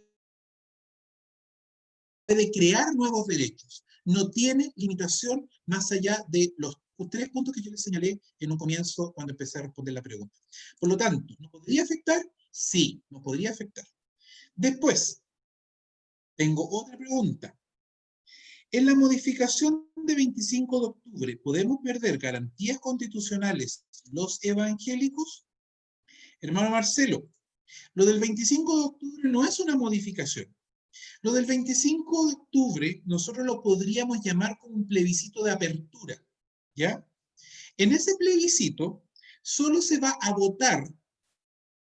crear nuevos derechos. No tiene limitación más allá de los 3 puntos que yo les señalé en un comienzo cuando empecé a responder la pregunta. Por lo tanto, ¿nos podría afectar? Sí, nos podría afectar. Después, tengo otra pregunta. En la modificación de 25 de octubre, ¿podemos perder garantías constitucionales los evangélicos? Hermano Marcelo, lo del 25 de octubre no es una modificación. Lo del 25 de octubre nosotros lo podríamos llamar como un plebiscito de apertura, ¿ya? En ese plebiscito solo se va a votar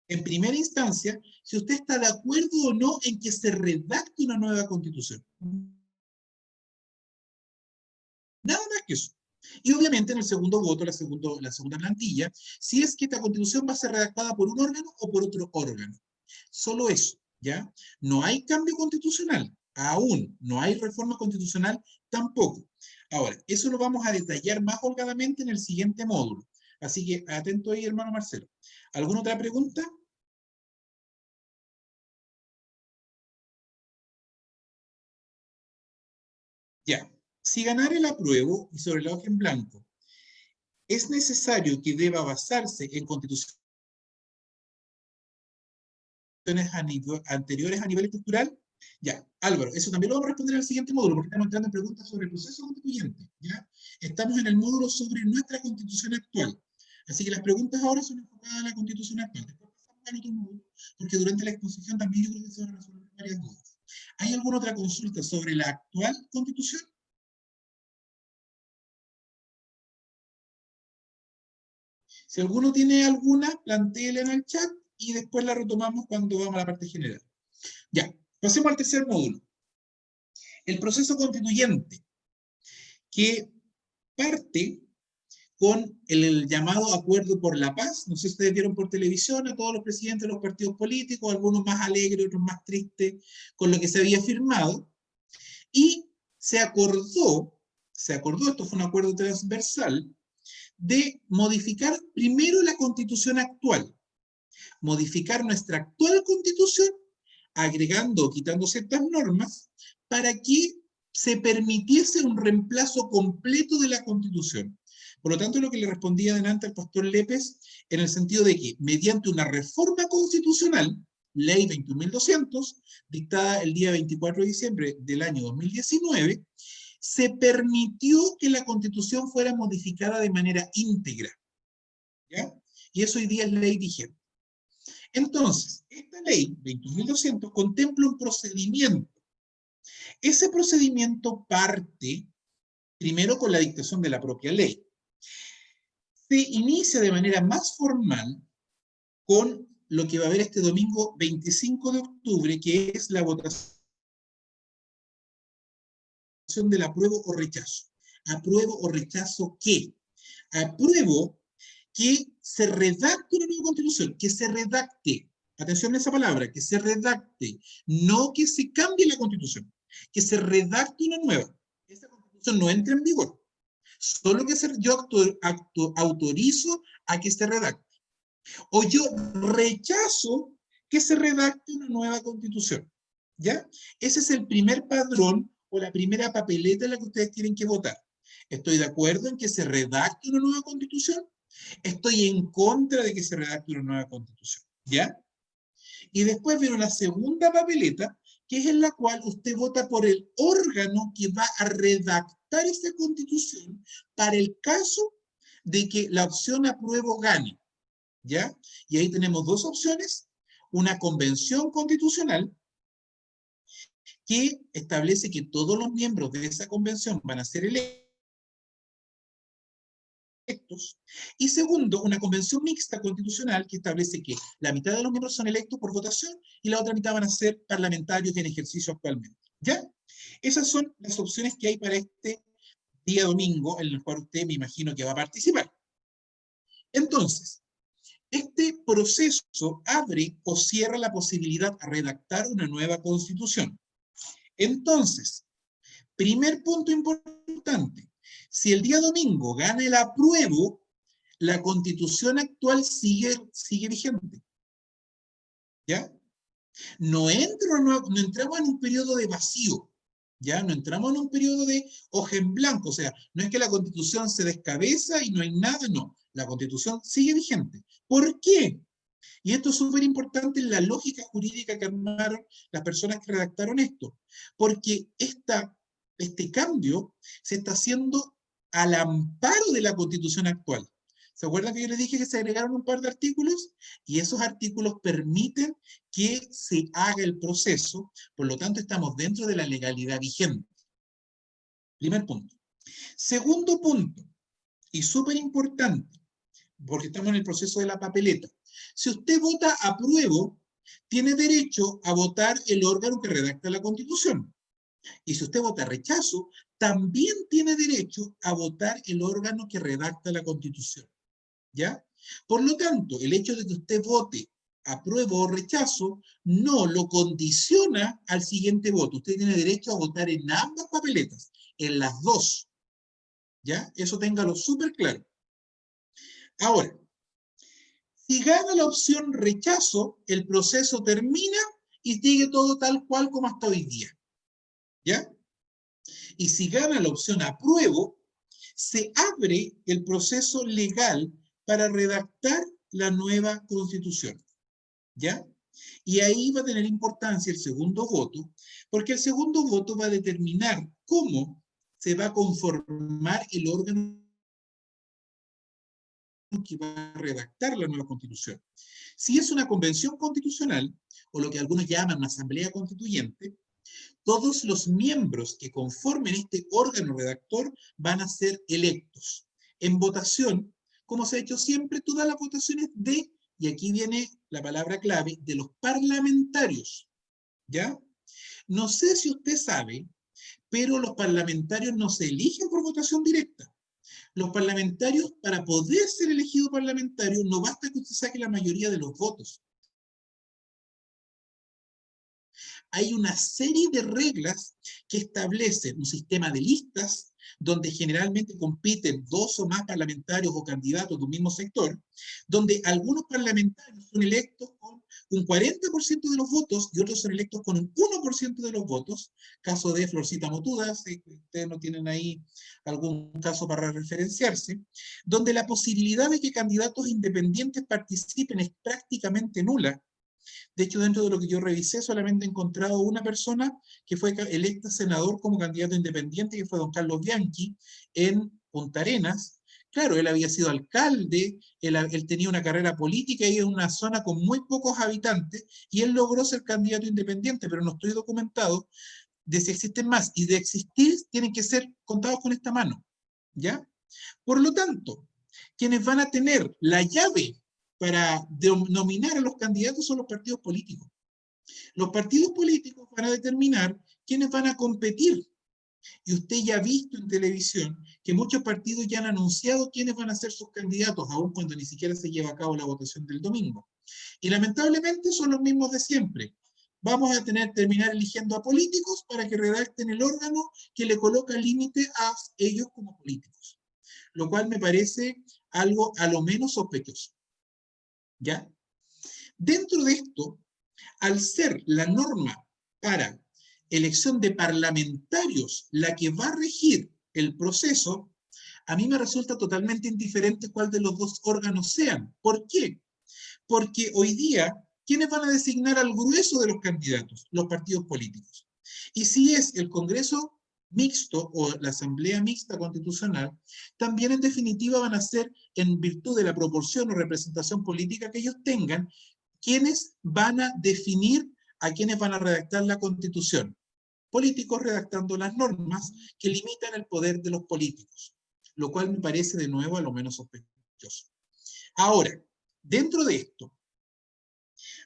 en primera instancia si usted está de acuerdo o no en que se redacte una nueva constitución. Nada más que eso. Y obviamente en el segundo voto, la segunda plantilla, si es que esta constitución va a ser redactada por un órgano o por otro órgano. Solo eso, ¿ya? No hay cambio constitucional, aún no hay reforma constitucional tampoco. Ahora, eso lo vamos a detallar más holgadamente en el siguiente módulo. Así que atento ahí, hermano Marcelo. ¿Alguna otra pregunta? Ya. Si ganara el apruebo y sobre la hoja en blanco, ¿es necesario que deba basarse en constituciones anteriores a nivel estructural? Ya, Álvaro, eso también lo vamos a responder en el siguiente módulo, porque estamos entrando en preguntas sobre el proceso constituyente, ¿ya? Estamos en el módulo sobre nuestra constitución actual. Así que las preguntas ahora son enfocadas a la constitución actual. Después pasamos al otro módulo, porque durante la exposición también yo creo que se van a resolver varias dudas. ¿Hay alguna otra consulta sobre la actual constitución? Si alguno tiene alguna, plantéela en el chat y después la retomamos cuando vamos a la parte general. Ya, pasemos al tercer módulo. El proceso constituyente, que parte con el llamado Acuerdo por la Paz. No sé si ustedes vieron por televisión a todos los presidentes de los partidos políticos, algunos más alegres, otros más tristes, con lo que se había firmado. Y se acordó, esto fue un acuerdo transversal, de modificar primero la Constitución actual. Modificar nuestra actual Constitución, agregando o quitando ciertas normas, para que se permitiese un reemplazo completo de la Constitución. Por lo tanto, lo que le respondía adelante al pastor Lépez, en el sentido de que, mediante una reforma constitucional, Ley 21.200, dictada el día 24 de diciembre del año 2019, se permitió que la Constitución fuera modificada de manera íntegra, ¿ya? Y eso hoy día es ley vigente. Entonces, esta ley 21.200 contempla un procedimiento. Ese procedimiento parte primero con la dictación de la propia ley. Se inicia de manera más formal con lo que va a haber este domingo 25 de octubre, que es la votación del apruebo o rechazo. ¿Apruebo o rechazo qué? Apruebo que se redacte una nueva constitución, que se redacte, atención a esa palabra, que se redacte, no que se cambie la constitución, que se redacte una nueva. Esa constitución no entra en vigor, solo que yo autorizo a que se redacte. O yo rechazo que se redacte una nueva constitución, ¿ya? Ese es el primer padrón o la primera papeleta en la que ustedes tienen que votar. ¿Estoy de acuerdo en que se redacte una nueva constitución? Estoy en contra de que se redacte una nueva constitución, ¿ya? Y después viene una segunda papeleta, que es en la cual usted vota por el órgano que va a redactar esta constitución para el caso de que la opción apruebo gane, ¿ya? Y ahí tenemos dos opciones, una convención constitucional que establece que todos los miembros de esa convención van a ser electos, y segundo, una convención mixta constitucional que establece que la mitad de los miembros son electos por votación y la otra mitad van a ser parlamentarios en ejercicio actualmente, ¿ya? Esas son las opciones que hay para este día domingo, en el cual usted me imagino que va a participar. Entonces, este proceso abre o cierra la posibilidad a redactar una nueva constitución. Entonces, primer punto importante, si el día domingo gana el apruebo, la constitución actual sigue vigente, ¿ya? No entramos en un periodo de vacío, ¿ya? No entramos en un periodo de hoja en blanco, o sea, no es que la constitución se descabeza y no hay nada, no. La constitución sigue vigente. ¿Por qué? Y esto es súper importante en la lógica jurídica que armaron las personas que redactaron esto, porque este cambio se está haciendo al amparo de la Constitución actual. ¿Se acuerdan que yo les dije que se agregaron un par de artículos? Y esos artículos permiten que se haga el proceso, por lo tanto estamos dentro de la legalidad vigente. Primer punto. Segundo punto, y súper importante, porque estamos en el proceso de la papeleta. Si usted vota apruebo, tiene derecho a votar el órgano que redacta la Constitución. Y si usted vota rechazo, también tiene derecho a votar el órgano que redacta la Constitución, ¿ya? Por lo tanto, el hecho de que usted vote apruebo o rechazo no lo condiciona al siguiente voto. Usted tiene derecho a votar en ambas papeletas, en las dos, ¿ya? Eso téngalo súper claro. Ahora, si gana la opción rechazo, el proceso termina y sigue todo tal cual como hasta hoy día, ¿ya? Y si gana la opción apruebo, se abre el proceso legal para redactar la nueva constitución, ¿ya? Y ahí va a tener importancia el segundo voto, porque el segundo voto va a determinar cómo se va a conformar el órgano que va a redactar la nueva constitución. Si es una convención constitucional, o lo que algunos llaman una asamblea constituyente, todos los miembros que conformen este órgano redactor van a ser electos. En votación, como se ha hecho siempre, todas las votaciones de, y aquí viene la palabra clave, de los parlamentarios, ¿ya? No sé si usted sabe, pero los parlamentarios no se eligen por votación directa. Los parlamentarios, para poder ser elegido parlamentario, no basta que usted saque la mayoría de los votos. Hay una serie de reglas que establecen un sistema de listas, donde generalmente compiten 2 o más parlamentarios o candidatos de un mismo sector, donde algunos parlamentarios son electos con un 40% de los votos y otros son electos con un 1% de los votos. Caso de Florcita Motuda, si ustedes no tienen ahí algún caso para referenciarse, donde la posibilidad de que candidatos independientes participen es prácticamente nula. De hecho, dentro de lo que yo revisé, solamente he encontrado una persona que fue electa senador como candidato independiente, que fue don Carlos Bianchi, en Punta Arenas. Claro, él había sido alcalde, él tenía una carrera política y en una zona con muy pocos habitantes, y él logró ser candidato independiente, pero no estoy documentado de si existen más. Y de existir, tienen que ser contados con esta mano, ¿ya? Por lo tanto, quienes van a tener la llave para nominar a los candidatos son los partidos políticos. Los partidos políticos van a determinar quiénes van a competir. Y usted ya ha visto en televisión que muchos partidos ya han anunciado quiénes van a ser sus candidatos, aun cuando ni siquiera se lleva a cabo la votación del domingo. Y lamentablemente son los mismos de siempre. Vamos a terminar eligiendo a políticos para que redacten el órgano que le coloca límite a ellos como políticos. Lo cual me parece algo a lo menos sospechoso. ¿Ya? Dentro de esto, al ser la norma para elección de parlamentarios la que va a regir el proceso, a mí me resulta totalmente indiferente cuál de los dos órganos sean. ¿Por qué? Porque hoy día, ¿quiénes van a designar al grueso de los candidatos? Los partidos políticos. Y si es el Congreso mixto o la Asamblea Mixta Constitucional, también en definitiva van a ser, en virtud de la proporción o representación política que ellos tengan, quienes van a definir a quienes van a redactar la Constitución. Políticos redactando las normas que limitan el poder de los políticos, lo cual me parece de nuevo a lo menos sospechoso. Ahora, dentro de esto,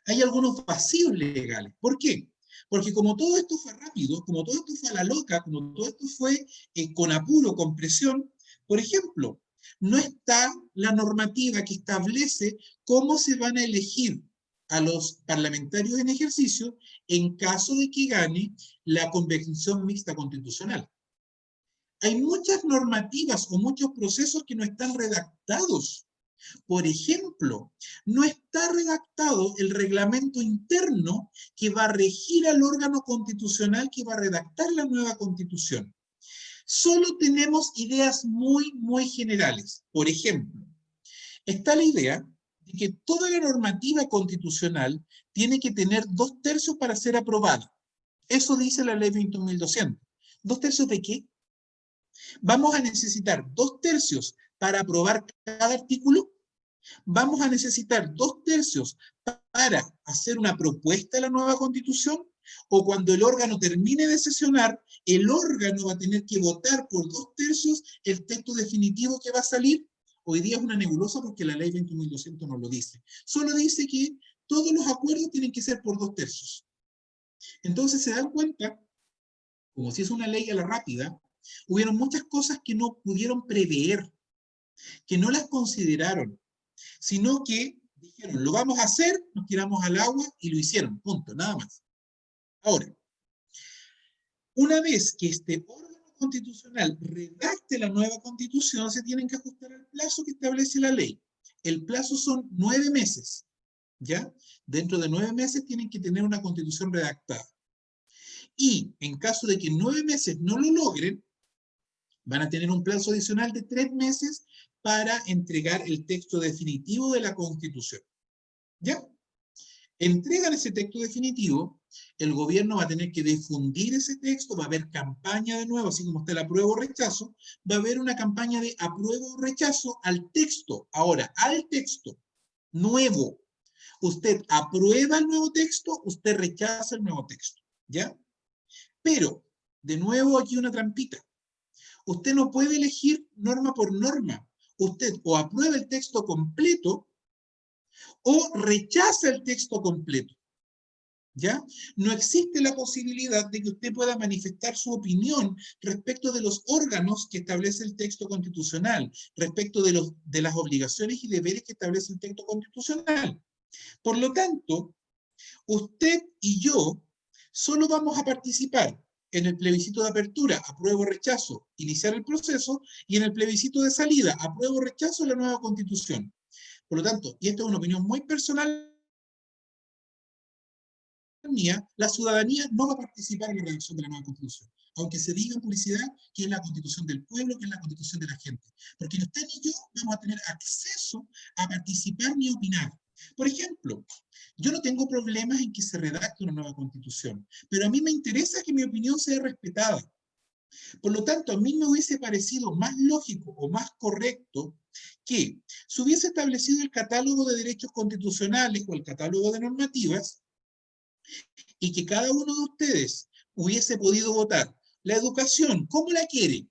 hay algunos vacíos legales. ¿Por qué? Porque como todo esto fue rápido, como todo esto fue a la loca, como todo esto fue con apuro, con presión, por ejemplo, no está la normativa que establece cómo se van a elegir a los parlamentarios en ejercicio en caso de que gane la Convención Mixta Constitucional. Hay muchas normativas o muchos procesos que no están redactados. Por ejemplo, no está redactado el reglamento interno que va a regir al órgano constitucional que va a redactar la nueva constitución. Solo tenemos ideas muy generales. Por ejemplo, está la idea de que toda la normativa constitucional tiene que tener 2/3 para ser aprobada. Eso dice la ley 21.200. ¿2/3 de qué? ¿Vamos a necesitar 2/3 para aprobar cada artículo? ¿Vamos a necesitar 2/3 para hacer una propuesta de la nueva Constitución? ¿O cuando el órgano termine de sesionar, el órgano va a tener que votar por 2/3 el texto definitivo que va a salir? Hoy día es una nebulosa porque la ley 21.200 no lo dice. Solo dice que todos los acuerdos tienen que ser por 2/3. Entonces se dan cuenta, como si es una ley a la rápida, hubieron muchas cosas que no pudieron prever, que no las consideraron, sino que dijeron, lo vamos a hacer, nos tiramos al agua y lo hicieron, punto, nada más. Ahora, una vez que este órgano constitucional redacte la nueva constitución, se tienen que ajustar al plazo que establece la ley. El plazo son 9 meses, ¿ya? Dentro de 9 meses tienen que tener una constitución redactada. Y en caso de que en 9 meses no lo logren, van a tener un plazo adicional de 3 meses para entregar el texto definitivo de la Constitución. ¿Ya? Entregan ese texto definitivo, el gobierno va a tener que difundir ese texto, va a haber campaña de nuevo, así como está el apruebo o rechazo, va a haber una campaña de apruebo o rechazo al texto. Ahora, al texto nuevo. Usted aprueba el nuevo texto, usted rechaza el nuevo texto. ¿Ya? Pero, de nuevo aquí una trampita. Usted no puede elegir norma por norma. Usted o aprueba el texto completo o rechaza el texto completo. ¿Ya? No existe la posibilidad de que usted pueda manifestar su opinión respecto de los órganos que establece el texto constitucional, respecto de las obligaciones y deberes que establece el texto constitucional. Por lo tanto, usted y yo solo vamos a participar en el plebiscito de apertura, apruebo o rechazo, iniciar el proceso, y en el plebiscito de salida, apruebo o rechazo la nueva constitución. Por lo tanto, y esto es una opinión muy personal mía, la ciudadanía no va a participar en la redacción de la nueva constitución, aunque se diga en publicidad que es la constitución del pueblo, que es la constitución de la gente, porque ni usted ni yo vamos a tener acceso a participar ni a opinar. Por ejemplo, yo no tengo problemas en que se redacte una nueva constitución, pero a mí me interesa que mi opinión sea respetada. Por lo tanto, a mí me hubiese parecido más lógico o más correcto que se hubiese establecido el catálogo de derechos constitucionales o el catálogo de normativas y que cada uno de ustedes hubiese podido votar. La educación, ¿cómo la quiere?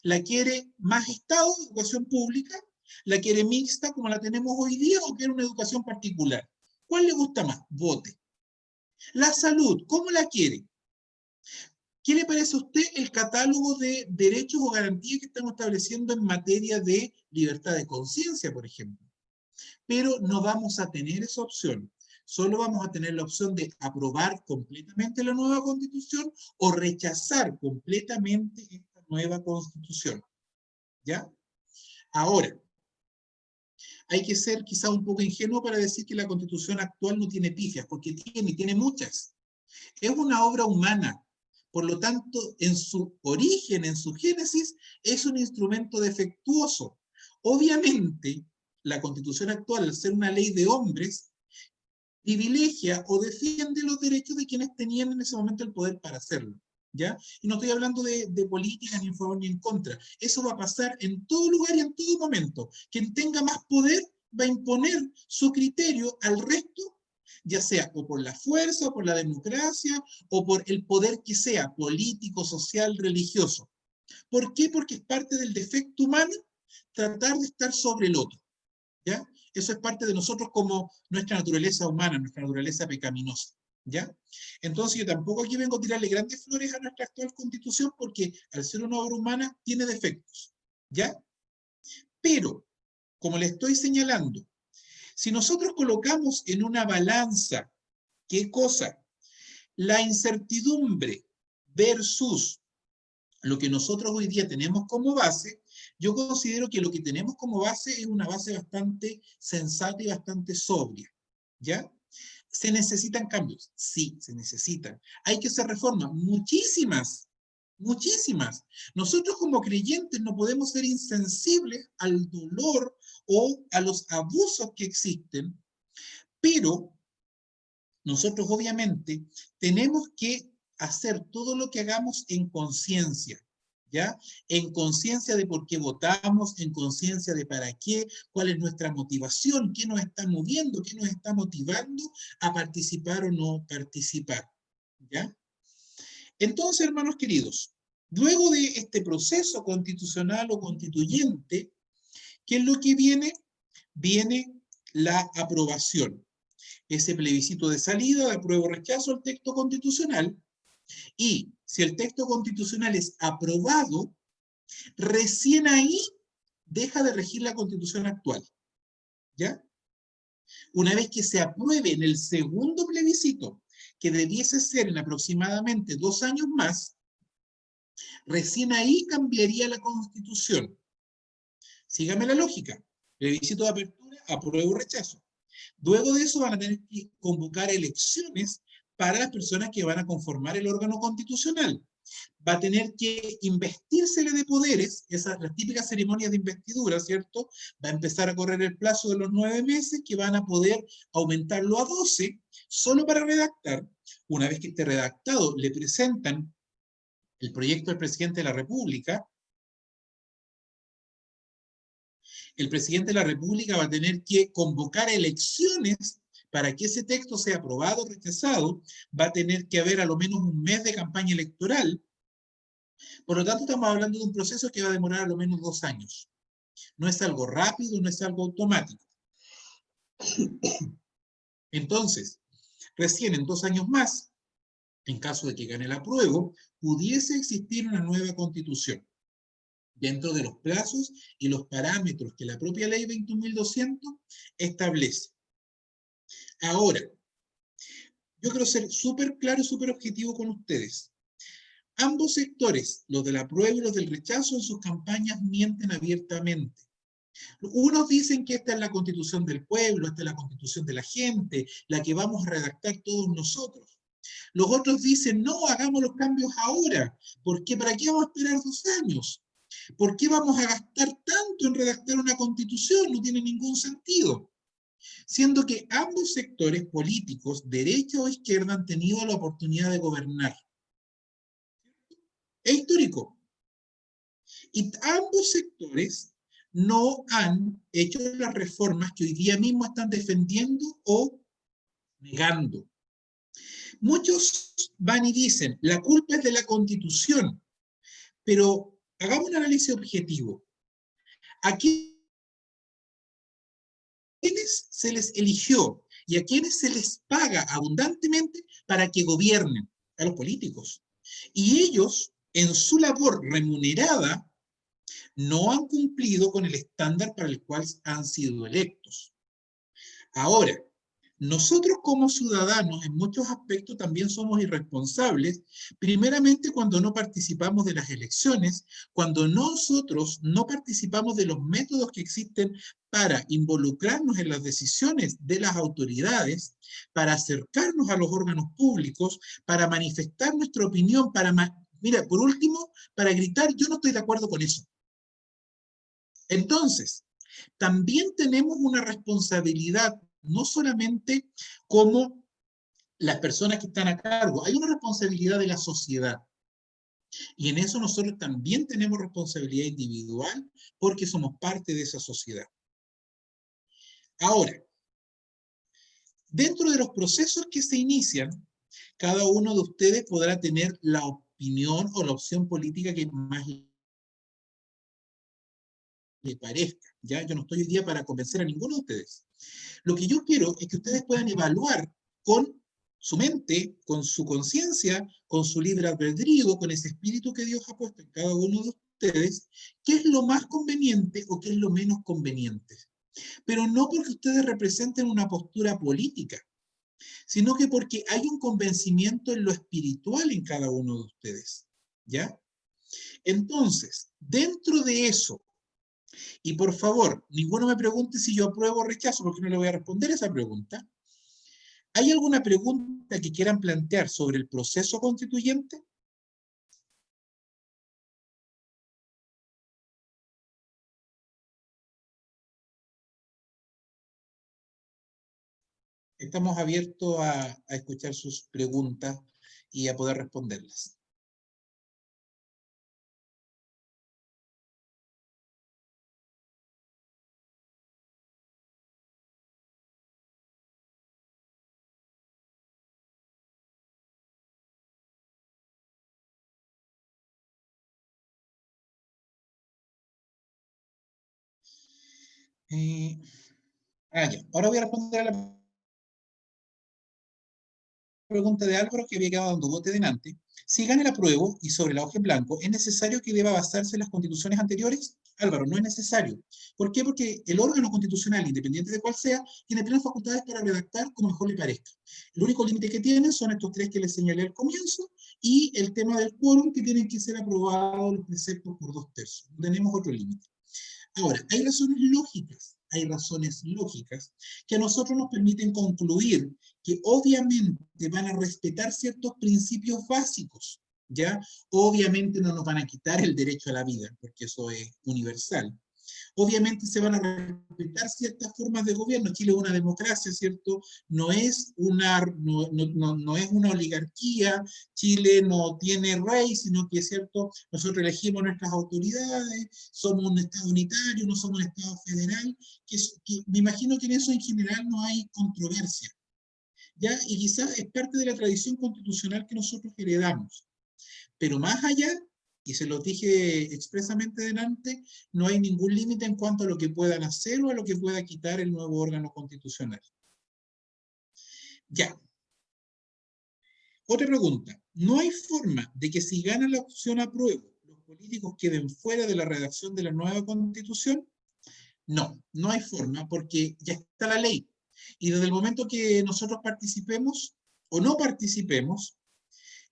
¿La quiere más Estado, educación pública? ¿La quiere mixta como la tenemos hoy día o quiere una educación particular? ¿Cuál le gusta más? Vote. La salud, ¿cómo la quiere? ¿Qué le parece a usted el catálogo de derechos o garantías que estamos estableciendo en materia de libertad de conciencia, por ejemplo? Pero no vamos a tener esa opción. Solo vamos a tener la opción de aprobar completamente la nueva constitución o rechazar completamente esta nueva constitución. ¿Ya? Ahora, hay que ser quizá un poco ingenuo para decir que la constitución actual no tiene pifias, porque tiene muchas. Es una obra humana. Por lo tanto, en su origen, en su génesis, es un instrumento defectuoso. Obviamente, la Constitución actual, al ser una ley de hombres, privilegia o defiende los derechos de quienes tenían en ese momento el poder para hacerlo. ¿Ya? Y no estoy hablando de política ni en favor ni en contra. Eso va a pasar en todo lugar y en todo momento. Quien tenga más poder va a imponer su criterio al resto, ya sea o por la fuerza, o por la democracia, o por el poder que sea, político, social, religioso. ¿Por qué? Porque es parte del defecto humano tratar de estar sobre el otro. ¿Ya? Eso es parte de nosotros como nuestra naturaleza humana, nuestra naturaleza pecaminosa. ¿Ya? Entonces yo tampoco aquí vengo a tirarle grandes flores a nuestra actual constitución porque al ser una obra humana tiene defectos. ¿Ya? Pero, como le estoy señalando, si nosotros colocamos en una balanza, ¿qué cosa? La incertidumbre versus lo que nosotros hoy día tenemos como base, yo considero que lo que tenemos como base es una base bastante sensata y bastante sobria. ¿Ya? ¿Se necesitan cambios? Sí, se necesitan. Hay que hacer reformas, muchísimas, muchísimas. Nosotros como creyentes no podemos ser insensibles al dolor o a los abusos que existen, pero nosotros obviamente tenemos que hacer todo lo que hagamos en conciencia, ¿ya? En conciencia de por qué votamos, en conciencia de para qué, cuál es nuestra motivación, qué nos está moviendo, qué nos está motivando a participar o no participar, ¿ya? Entonces, hermanos queridos, luego de este proceso constitucional o constituyente, ¿qué es lo que viene? Viene la aprobación. Ese plebiscito de salida, de apruebo o rechazo al texto constitucional, y si el texto constitucional es aprobado, recién ahí deja de regir la constitución actual. ¿Ya? Una vez que se apruebe en el segundo plebiscito, que debiese ser en aproximadamente 2 años más, recién ahí cambiaría la constitución. Sígame la lógica. Plebiscito de apertura, apruebo o rechazo. Luego de eso van a tener que convocar elecciones para las personas que van a conformar el órgano constitucional. Va a tener que investírsele de poderes, las típicas ceremonias de investidura, ¿cierto? Va a empezar a correr el plazo de los 9 meses, que van a poder aumentarlo a 12, solo para redactar. Una vez que esté redactado, le presentan el proyecto del presidente de la República. El presidente de la República va a tener que convocar elecciones para que ese texto sea aprobado o rechazado. Va a tener que haber a lo menos un mes de campaña electoral. Por lo tanto, estamos hablando de un proceso que va a demorar a lo menos 2 años. No es algo rápido, no es algo automático. Entonces, Recién en 2 años más, en caso de que gane el apruebo, pudiese existir una nueva constitución, dentro de los plazos y los parámetros que la propia ley 21.200 establece. Ahora, yo quiero ser súper claro y súper objetivo con ustedes. Ambos sectores, los del apruebo y los del rechazo, en sus campañas mienten abiertamente. Unos dicen que esta es la constitución del pueblo, esta es la constitución de la gente, la que vamos a redactar todos nosotros. Los otros dicen, no, hagamos los cambios ahora, porque ¿para qué vamos a esperar 2 años? ¿Por qué vamos a gastar tanto en redactar una constitución? No tiene ningún sentido. Siendo que ambos sectores políticos, derecha o izquierda, han tenido la oportunidad de gobernar. Es histórico. Y ambos sectores no han hecho las reformas que hoy día mismo están defendiendo o negando. Muchos van y dicen, la culpa es de la Constitución, pero hagamos un análisis objetivo. ¿A quiénes se les eligió y a quiénes se les paga abundantemente para que gobiernen? A los políticos. Y ellos, en su labor remunerada, no han cumplido con el estándar para el cual han sido electos. Ahora, nosotros como ciudadanos en muchos aspectos también somos irresponsables, primeramente cuando no participamos de las elecciones, cuando nosotros no participamos de los métodos que existen para involucrarnos en las decisiones de las autoridades, para acercarnos a los órganos públicos, para manifestar nuestra opinión, mira, por último, para gritar, yo no estoy de acuerdo con eso. Entonces, también tenemos una responsabilidad, no solamente como las personas que están a cargo, hay una responsabilidad de la sociedad. Y en eso nosotros también tenemos responsabilidad individual porque somos parte de esa sociedad. Ahora, dentro de los procesos que se inician, cada uno de ustedes podrá tener la opinión o la opción política que más le parezca, ¿ya? Yo no estoy hoy día para convencer a ninguno de ustedes. Lo que yo quiero es que ustedes puedan evaluar con su mente, con su conciencia, con su libre albedrío, con ese espíritu que Dios ha puesto en cada uno de ustedes, qué es lo más conveniente o qué es lo menos conveniente. Pero no porque ustedes representen una postura política, sino que porque hay un convencimiento en lo espiritual en cada uno de ustedes, ¿ya? Entonces, dentro de eso, y por favor, ninguno me pregunte si yo apruebo o rechazo, porque no le voy a responder esa pregunta. ¿Hay alguna pregunta que quieran plantear sobre el proceso constituyente? Estamos abiertos a escuchar sus preguntas y a poder responderlas. Ya. Ahora voy a responder a la pregunta de Álvaro que había quedado dando bote delante. Si gana el apruebo y sobre la hoja en blanco, ¿es necesario que deba basarse en las constituciones anteriores? Álvaro, no es necesario. ¿Por qué? Porque el órgano constitucional, independiente de cuál sea, tiene plenas facultades para redactar como mejor le parezca. El único límite que tienen son estos 3 que les señalé al comienzo y el tema del quórum, que tienen que ser aprobados los preceptos por 2/3. No tenemos otro límite. Ahora, hay razones lógicas que a nosotros nos permiten concluir que obviamente van a respetar ciertos principios básicos, ¿ya? Obviamente no nos van a quitar el derecho a la vida, porque eso es universal. Obviamente se van a respetar ciertas formas de gobierno. Chile es una democracia, ¿cierto? No es una oligarquía. Chile no tiene rey, sino que, ¿cierto? Nosotros elegimos nuestras autoridades, somos un Estado unitario, no somos un Estado federal, que me imagino que en eso en general no hay controversia, ¿ya? Y quizás es parte de la tradición constitucional que nosotros heredamos. Pero más allá, y se lo dije expresamente delante, no hay ningún límite en cuanto a lo que puedan hacer o a lo que pueda quitar el nuevo órgano constitucional. Ya. Otra pregunta. ¿No hay forma de que si gana la opción apruebo, los políticos queden fuera de la redacción de la nueva Constitución? No, no hay forma porque ya está la ley. Y desde el momento que nosotros participemos o no participemos,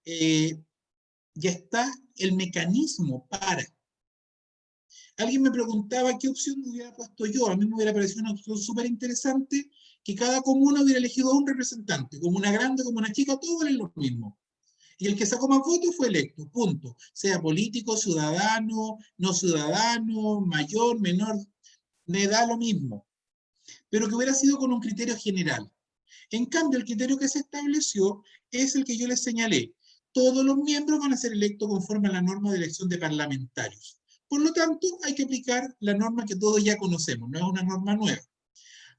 ya está el mecanismo para. Alguien me preguntaba qué opción me hubiera puesto yo. A mí me hubiera parecido una opción súper interesante que cada comuna hubiera elegido a un representante, como una grande, como una chica, todos valen lo mismo. Y el que sacó más votos fue electo, punto. Sea político, ciudadano, no ciudadano, mayor, menor, me da lo mismo. Pero que hubiera sido con un criterio general. En cambio, el criterio que se estableció es el que yo les señalé. Todos los miembros van a ser electos conforme a la norma de elección de parlamentarios. Por lo tanto, hay que aplicar la norma que todos ya conocemos, no es una norma nueva.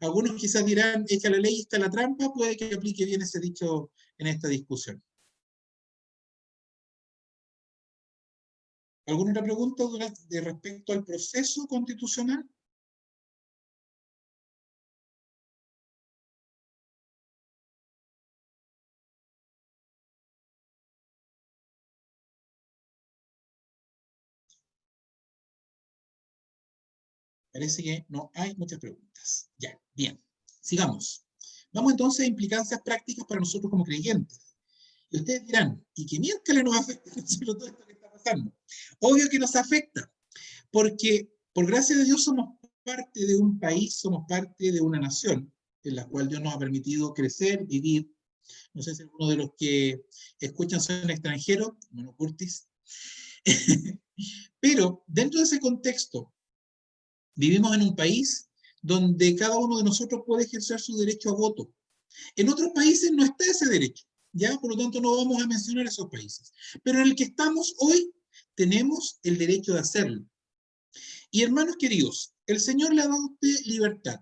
Algunos quizás dirán, hecha la ley, está la trampa, puede que aplique bien ese dicho en esta discusión. ¿Alguna otra pregunta de respecto al proceso constitucional? Parece que no hay muchas preguntas. Ya, bien. Sigamos. Vamos entonces a implicancias prácticas para nosotros como creyentes. Y ustedes dirán, ¿y qué miércoles nos afecta todo esto que está pasando? Obvio que nos afecta, porque por gracia de Dios somos parte de un país, somos parte de una nación, en la cual Dios nos ha permitido crecer, vivir. No sé si alguno de los que escuchan son extranjeros, hermano Curtis. Pero dentro de ese contexto, vivimos en un país donde cada uno de nosotros puede ejercer su derecho a voto. En otros países no está ese derecho, ¿ya? Por lo tanto, no vamos a mencionar esos países. Pero en el que estamos hoy, tenemos el derecho de hacerlo. Y hermanos queridos, el Señor le ha dado a usted libertad,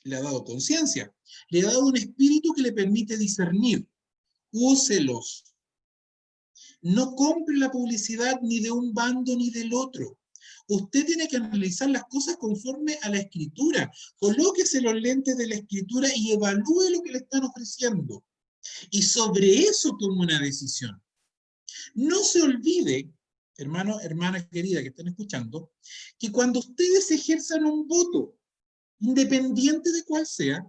le ha dado conciencia, le ha dado un espíritu que le permite discernir. Úselos. No compre la publicidad ni de un bando ni del otro. Usted tiene que analizar las cosas conforme a la Escritura. Colóquese los lentes de la Escritura y evalúe lo que le están ofreciendo. Y sobre eso tome una decisión. No se olvide, hermano, hermana querida que están escuchando, que cuando ustedes ejerzan un voto, independiente de cuál sea,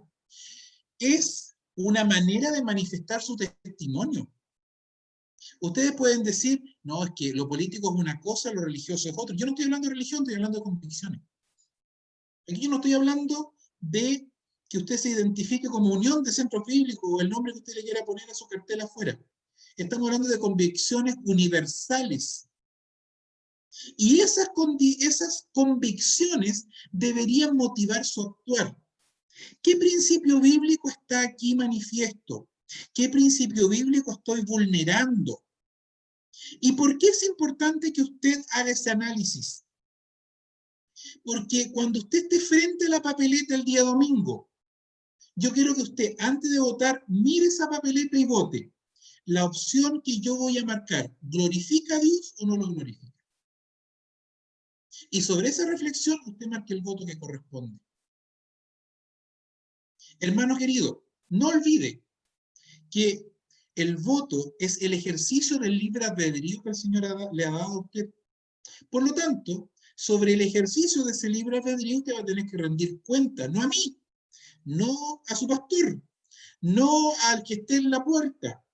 es una manera de manifestar su testimonio. Ustedes pueden decir, no, es que lo político es una cosa, lo religioso es otra. Yo no estoy hablando de religión, estoy hablando de convicciones. Aquí yo no estoy hablando de que usted se identifique como Unión de Centros Bíblicos o el nombre que usted le quiera poner a su cartel afuera. Estamos hablando de convicciones universales. Y esas convicciones deberían motivar su actuar. ¿Qué principio bíblico está aquí manifiesto? ¿Qué principio bíblico estoy vulnerando? ¿Y por qué es importante que usted haga ese análisis? Porque cuando usted esté frente a la papeleta el día domingo, yo quiero que usted, antes de votar, mire esa papeleta y vote. La opción que yo voy a marcar, ¿glorifica a Dios o no lo glorifica? Y sobre esa reflexión, usted marque el voto que corresponde. Hermano querido, no olvide que el voto es el ejercicio del libre albedrío que el Señor le ha dado a usted. Por lo tanto, sobre el ejercicio de ese libre albedrío usted va a tener que rendir cuenta, no a mí, no a su pastor, no al que esté en la puerta.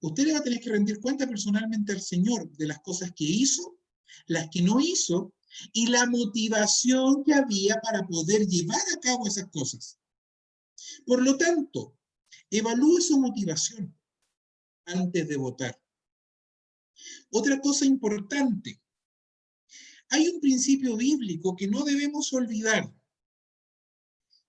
Usted le va a tener que rendir cuenta personalmente al Señor de las cosas que hizo, las que no hizo, y la motivación que había para poder llevar a cabo esas cosas. Por lo tanto, evalúe su motivación antes de votar. Otra cosa importante, hay un principio bíblico que no debemos olvidar,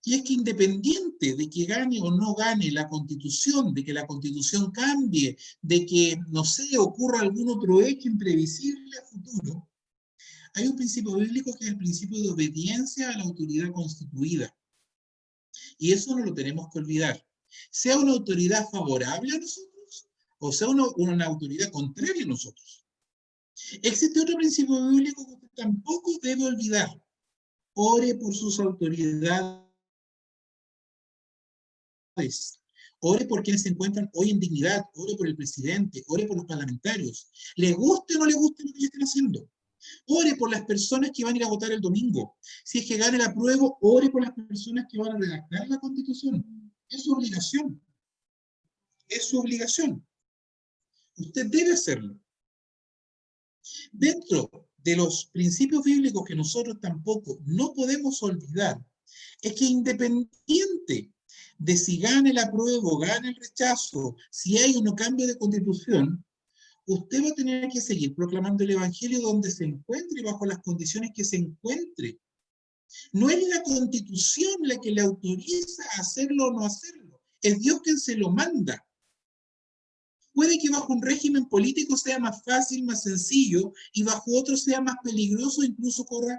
y es que independiente de que gane o no gane la Constitución, de que la Constitución cambie, de que, no sé, ocurra algún otro hecho imprevisible a futuro, hay un principio bíblico que es el principio de obediencia a la autoridad constituida. Y eso no lo tenemos que olvidar. Sea una autoridad favorable a nosotros o sea una autoridad contraria a nosotros. Existe otro principio bíblico que usted tampoco debe olvidar. Ore por sus autoridades. Ore por quienes se encuentran hoy en dignidad, ore por el presidente, ore por los parlamentarios. Le guste o no le guste lo que ellos estén haciendo. Ore por las personas que van a ir a votar el domingo. Si es que gane el apruebo, ore por las personas que van a redactar la Constitución. Es su obligación. Es su obligación. Usted debe hacerlo. Dentro de los principios bíblicos que nosotros tampoco no podemos olvidar, es que independiente de si gana el apruebo, gana el rechazo, si hay o no cambio de constitución, usted va a tener que seguir proclamando el evangelio donde se encuentre, bajo las condiciones que se encuentre. No es la constitución la que le autoriza a hacerlo o no hacerlo, es Dios quien se lo manda. Puede que bajo un régimen político sea más fácil, más sencillo, y bajo otro sea más peligroso, incluso corra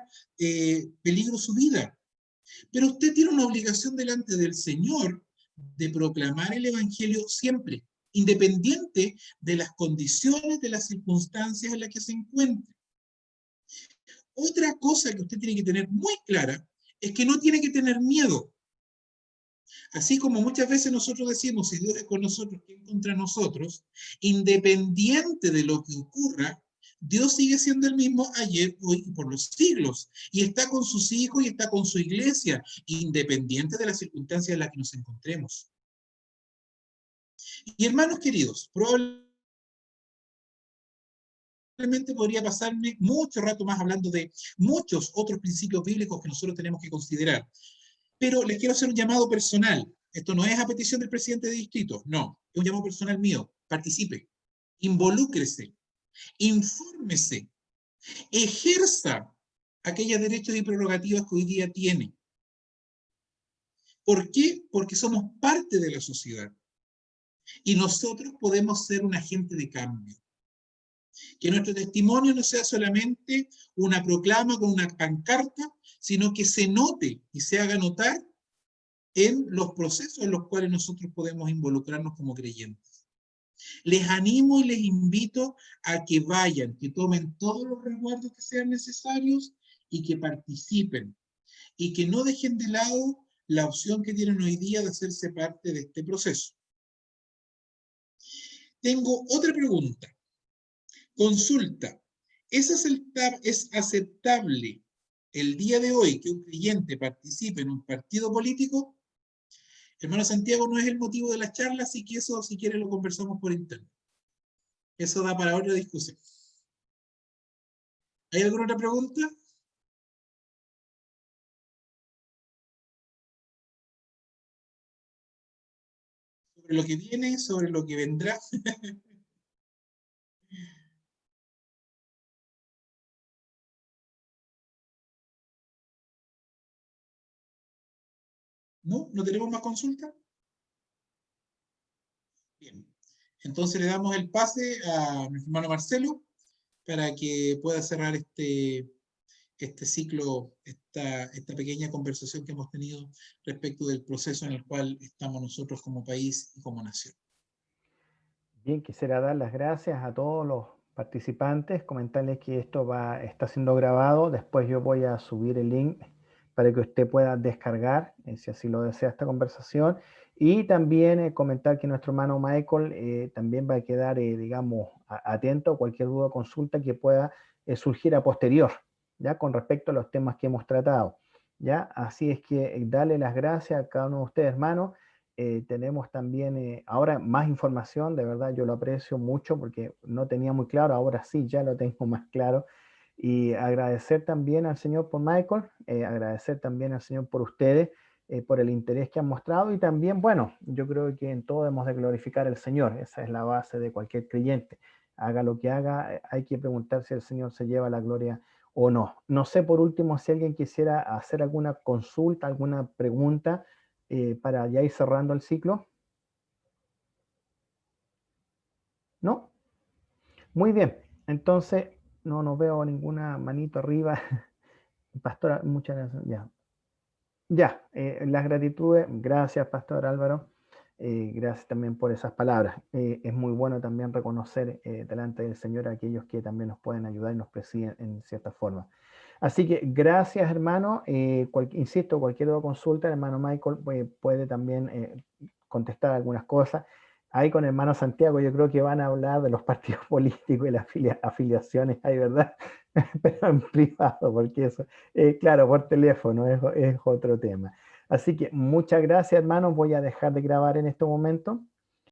peligro su vida. Pero usted tiene una obligación delante del Señor de proclamar el evangelio siempre, independiente de las condiciones, de las circunstancias en las que se encuentre. Otra cosa que usted tiene que tener muy clara es que no tiene que tener miedo. Así como muchas veces nosotros decimos, si Dios es con nosotros, ¿quién contra nosotros? Independiente de lo que ocurra, Dios sigue siendo el mismo ayer, hoy y por los siglos. Y está con sus hijos y está con su iglesia, independiente de las circunstancias en las que nos encontremos. Y hermanos queridos, probablemente podría pasarme mucho rato más hablando de muchos otros principios bíblicos que nosotros tenemos que considerar. Pero les quiero hacer un llamado personal. Esto no es a petición del presidente de distrito, no, es un llamado personal mío. Participe, involúcrese, infórmese, ejerza aquellos derechos y prerrogativas que hoy día tiene. ¿Por qué? Porque somos parte de la sociedad y nosotros podemos ser un agente de cambio. Que nuestro testimonio no sea solamente una proclama con una pancarta, sino que se note y se haga notar en los procesos en los cuales nosotros podemos involucrarnos como creyentes. Les animo y les invito a que vayan, que tomen todos los resguardos que sean necesarios y que participen. Y que no dejen de lado la opción que tienen hoy día de hacerse parte de este proceso. Tengo otra pregunta. Consulta. ¿Es aceptable el día de hoy que un creyente participe en un partido político? Hermano Santiago, no es el motivo de la charla, así que eso, si quiere, lo conversamos por internet. Eso da para otra discusión. ¿Hay alguna otra pregunta? ¿Sobre lo que viene? ¿Sobre lo que vendrá? ¿No? ¿No tenemos más consulta? Bien. Entonces le damos el pase a nuestro hermano Marcelo para que pueda cerrar este ciclo, esta pequeña conversación que hemos tenido respecto del proceso en el cual estamos nosotros como país y como nación. Bien, quisiera dar las gracias a todos los participantes, comentarles que esto está siendo grabado, después yo voy a subir el link para que usted pueda descargar, si así lo desea, esta conversación, y también comentar que nuestro hermano Michael también va a quedar, digamos, atento a cualquier duda o consulta que pueda surgir a posterior, ya con respecto a los temas que hemos tratado, ya, así es que darle las gracias a cada uno de ustedes, hermanos. Tenemos también ahora más información, de verdad yo lo aprecio mucho porque no tenía muy claro, ahora sí ya lo tengo más claro. Y agradecer también al Señor por Michael, agradecer también al Señor por ustedes, por el interés que han mostrado y también, bueno, yo creo que en todo hemos de glorificar al Señor, esa es la base de cualquier creyente. Haga lo que haga, hay que preguntar si el Señor se lleva la gloria o no. No sé por último si alguien quisiera hacer alguna consulta, alguna pregunta para ya ir cerrando el ciclo. ¿No? Muy bien. Entonces, no veo ninguna manito arriba. Pastora, muchas gracias. Ya. Ya, las gratitudes. Gracias, Pastor Álvaro. Gracias también por esas palabras. Es muy bueno también reconocer delante del Señor a aquellos que también nos pueden ayudar y nos presiden en cierta forma. Así que gracias, hermano. Insisto, cualquier otra consulta, el hermano Michael puede también contestar algunas cosas. Ahí con el hermano Santiago yo creo que van a hablar de los partidos políticos y las afiliaciones, ahí, ¿verdad? Pero en privado, porque eso, claro, por teléfono es otro tema. Así que muchas gracias, hermanos. Voy a dejar de grabar en este momento.